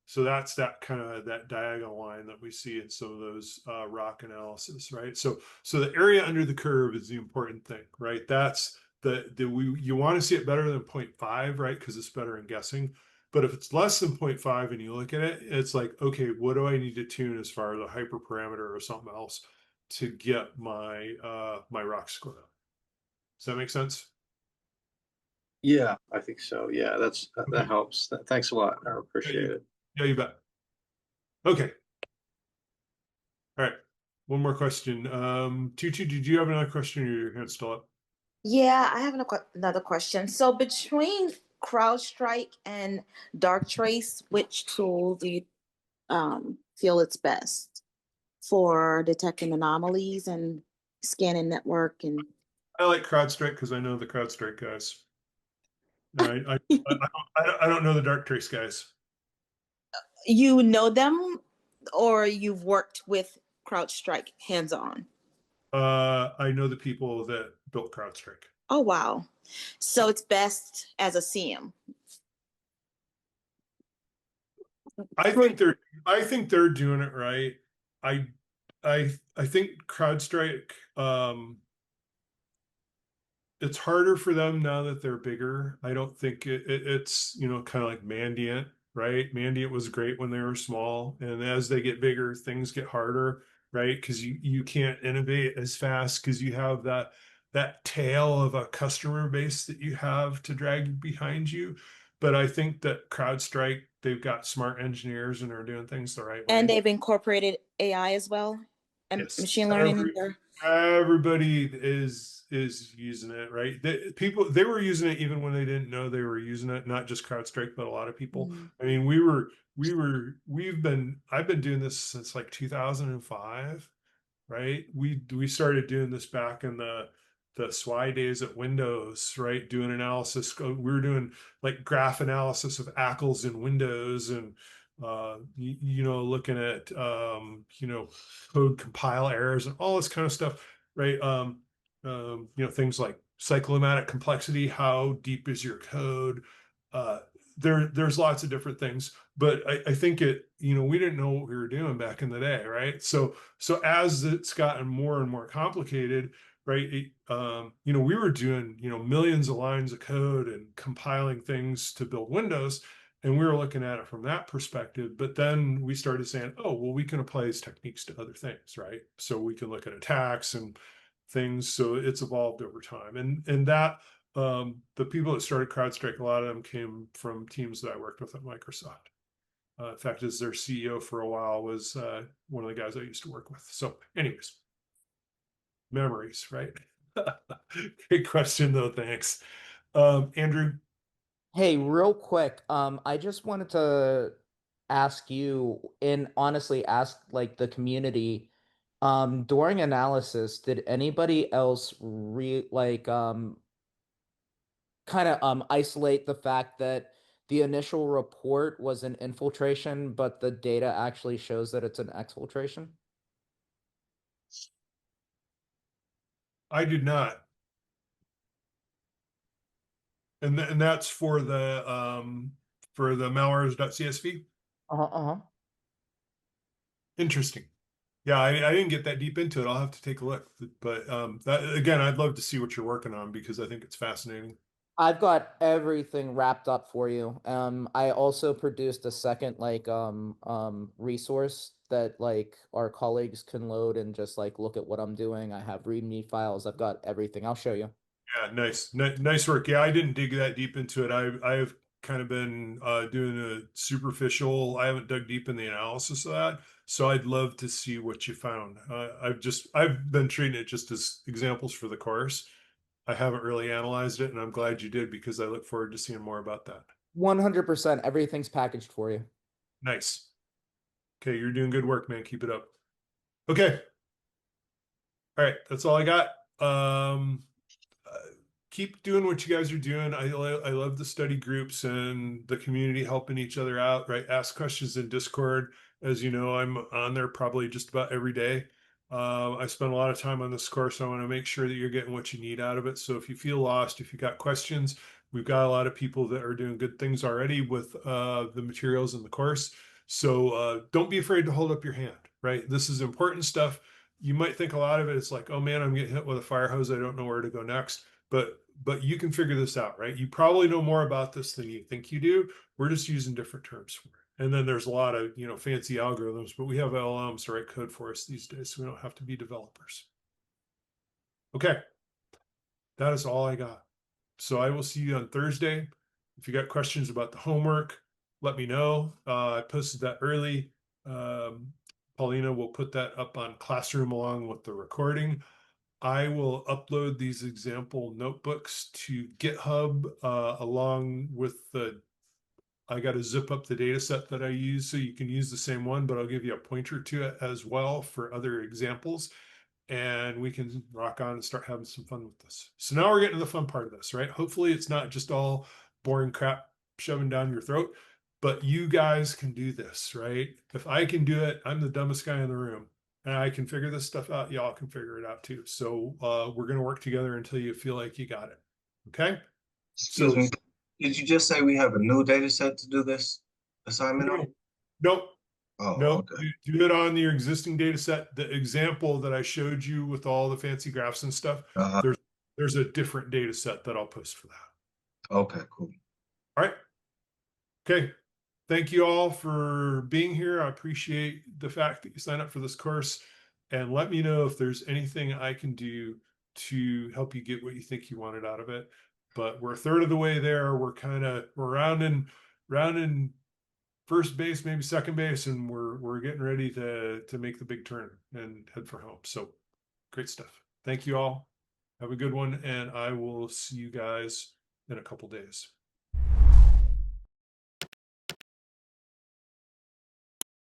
So that's that kind of that diagonal line that we see in some of those rock analysis, right? So the area under the curve is the important thing, right? That's you want to see it better than 0.5, right? Because it's better in guessing. But if it's less than 0.5 and you look at it, it's like, okay, what do I need to tune as far as a hyperparameter or something else to get my my rock score up? Does that make sense? Yeah, I think so. Yeah, that Okay. helps. Thanks a lot. I Yeah, appreciate it. yeah, you bet. Okay. All right. One more question. Tutu, did you have another question or your hand still up? Yeah, I have another question. So between CrowdStrike and Darktrace, which tool do you feel it's best for detecting anomalies and scanning network and I like CrowdStrike because I know the CrowdStrike guys. All right. I don't know the Dark Trace guys. You know them, or you've worked with CrowdStrike hands-on? I know the people that built CrowdStrike. Oh, wow. So it's best as a CM. I think they're doing it right. I I think CrowdStrike, it's harder for them now that they're bigger. I don't think it's, you know, kind of like Mandiant, right? Mandiant was great when they were small, and as they get bigger, things get harder, right? Because you can't innovate as fast because you have that tail of a customer base that you have to drag behind you. But I think that CrowdStrike, they've got smart engineers and are doing things the right And way. they've incorporated AI as well and Yes, machine learning in there. everybody is using it, right? They were using it even when they didn't know they were using it. Not just CrowdStrike, but a lot of people. Mm. I mean, I've been doing this since like 2005, right? We started doing this back in the SWI days at Windows, right? Doing analysis. We were doing like graph analysis of ACLs in Windows, and you know, looking at you know, code compile errors and all this kind of stuff, right? You know, things like cyclomatic complexity, how deep is your code? Uh, there's lots of different things, but I think you know, we didn't know what we were doing back in the day, right? So as it's gotten more and more complicated, right? You know, we were doing, you know, millions of lines of code and compiling things to build Windows, and we were looking at it from that perspective. But then we started saying, oh, well, we can apply these techniques to other things, right? So we can look at attacks and things. So it's evolved over time, and that the people that started CrowdStrike, a lot of them came from teams that I worked with at Microsoft. In fact, as their CEO for a while was one of the guys I used to work with. So, anyways, memories, right? Great question, though. Thanks, Andrew. Hey, real quick, I just wanted to ask you and honestly ask like the community, during analysis, did anybody else kind of isolate the fact that the initial report was an infiltration, but the data actually shows that it's an exfiltration? I did not, and that's for the malwares.csv. Uh-huh. Interesting. Yeah, I didn't get that deep into it. I'll have to take a look. But that again, I'd love to see what you're working on because I think it's fascinating. I've got everything wrapped up for you. I also produced a second resource that like our colleagues can load and just like look at what I'm doing. I have README files. I've got everything. I'll show you. Yeah, nice work. Yeah, I didn't dig that deep into it. I've kind of been doing a superficial. I haven't dug deep in the analysis of that, so I'd love to see what you found. I've been treating it just as examples for the course. I haven't really analyzed it, and I'm glad you did because I look forward to seeing more about that. 100%. Everything's packaged for you. Nice. Okay, you're doing good work, man. Keep it up. Okay. All right, that's all I got. Uh, Keep doing what you guys are doing. I love the study groups and the community helping each other out, right? Ask questions in Discord. As you know, I'm on there probably just about every day. I spend a lot of time on this course. I want to make sure that you're getting what you need out of it. So if you feel lost, if you got questions, we've got a lot of people that are doing good things already with the materials in the course. So don't be afraid to hold up your hand, right? This is important stuff. You might think a lot of it is like, oh man, I'm getting hit with a fire hose. I don't know where to go next. But you can figure this out, right? You probably know more about this than you think you do. We're just using different terms for it. And then there's a lot of, you know, fancy algorithms, but we have LLMs to write code for us these days, so we don't have to be developers. Okay, that is all I got. So I will see you on Thursday. If you got questions about the homework, let me know. I posted that early. Paulina will put that up on Classroom along with the recording. I will upload these example notebooks to GitHub along with I got to zip up the data set that I use so you can use the same one, but I'll give you a pointer to it as well for other examples. And we can rock on and start having some fun with this. So now we're getting to the fun part of this, right? Hopefully it's not just all boring crap shoving down your throat. but you guys can do this, right? If I can do it, I'm the dumbest guy in the room. And I can figure this stuff out. Y'all can figure it out too. So we're going to work together until you feel like you got it. Okay. Excuse me. Did you just say we have a new data set to do this assignment on? Nope. Oh, Nope. okay. You do it on your existing data set. The example that I showed you with all the fancy graphs and stuff, there's a different data set that I'll post for that. Okay, cool. All right. Okay. Thank you all for being here. I appreciate the fact that you signed up for this course, and let me know if there's anything I can do to help you get what you think you wanted out of it. But we're a third of the way there. We're rounding first base, maybe second base, and we're getting ready to make the big turn and head for home. So great stuff. Thank you all. Have a good one, and I will see you guys in a couple days.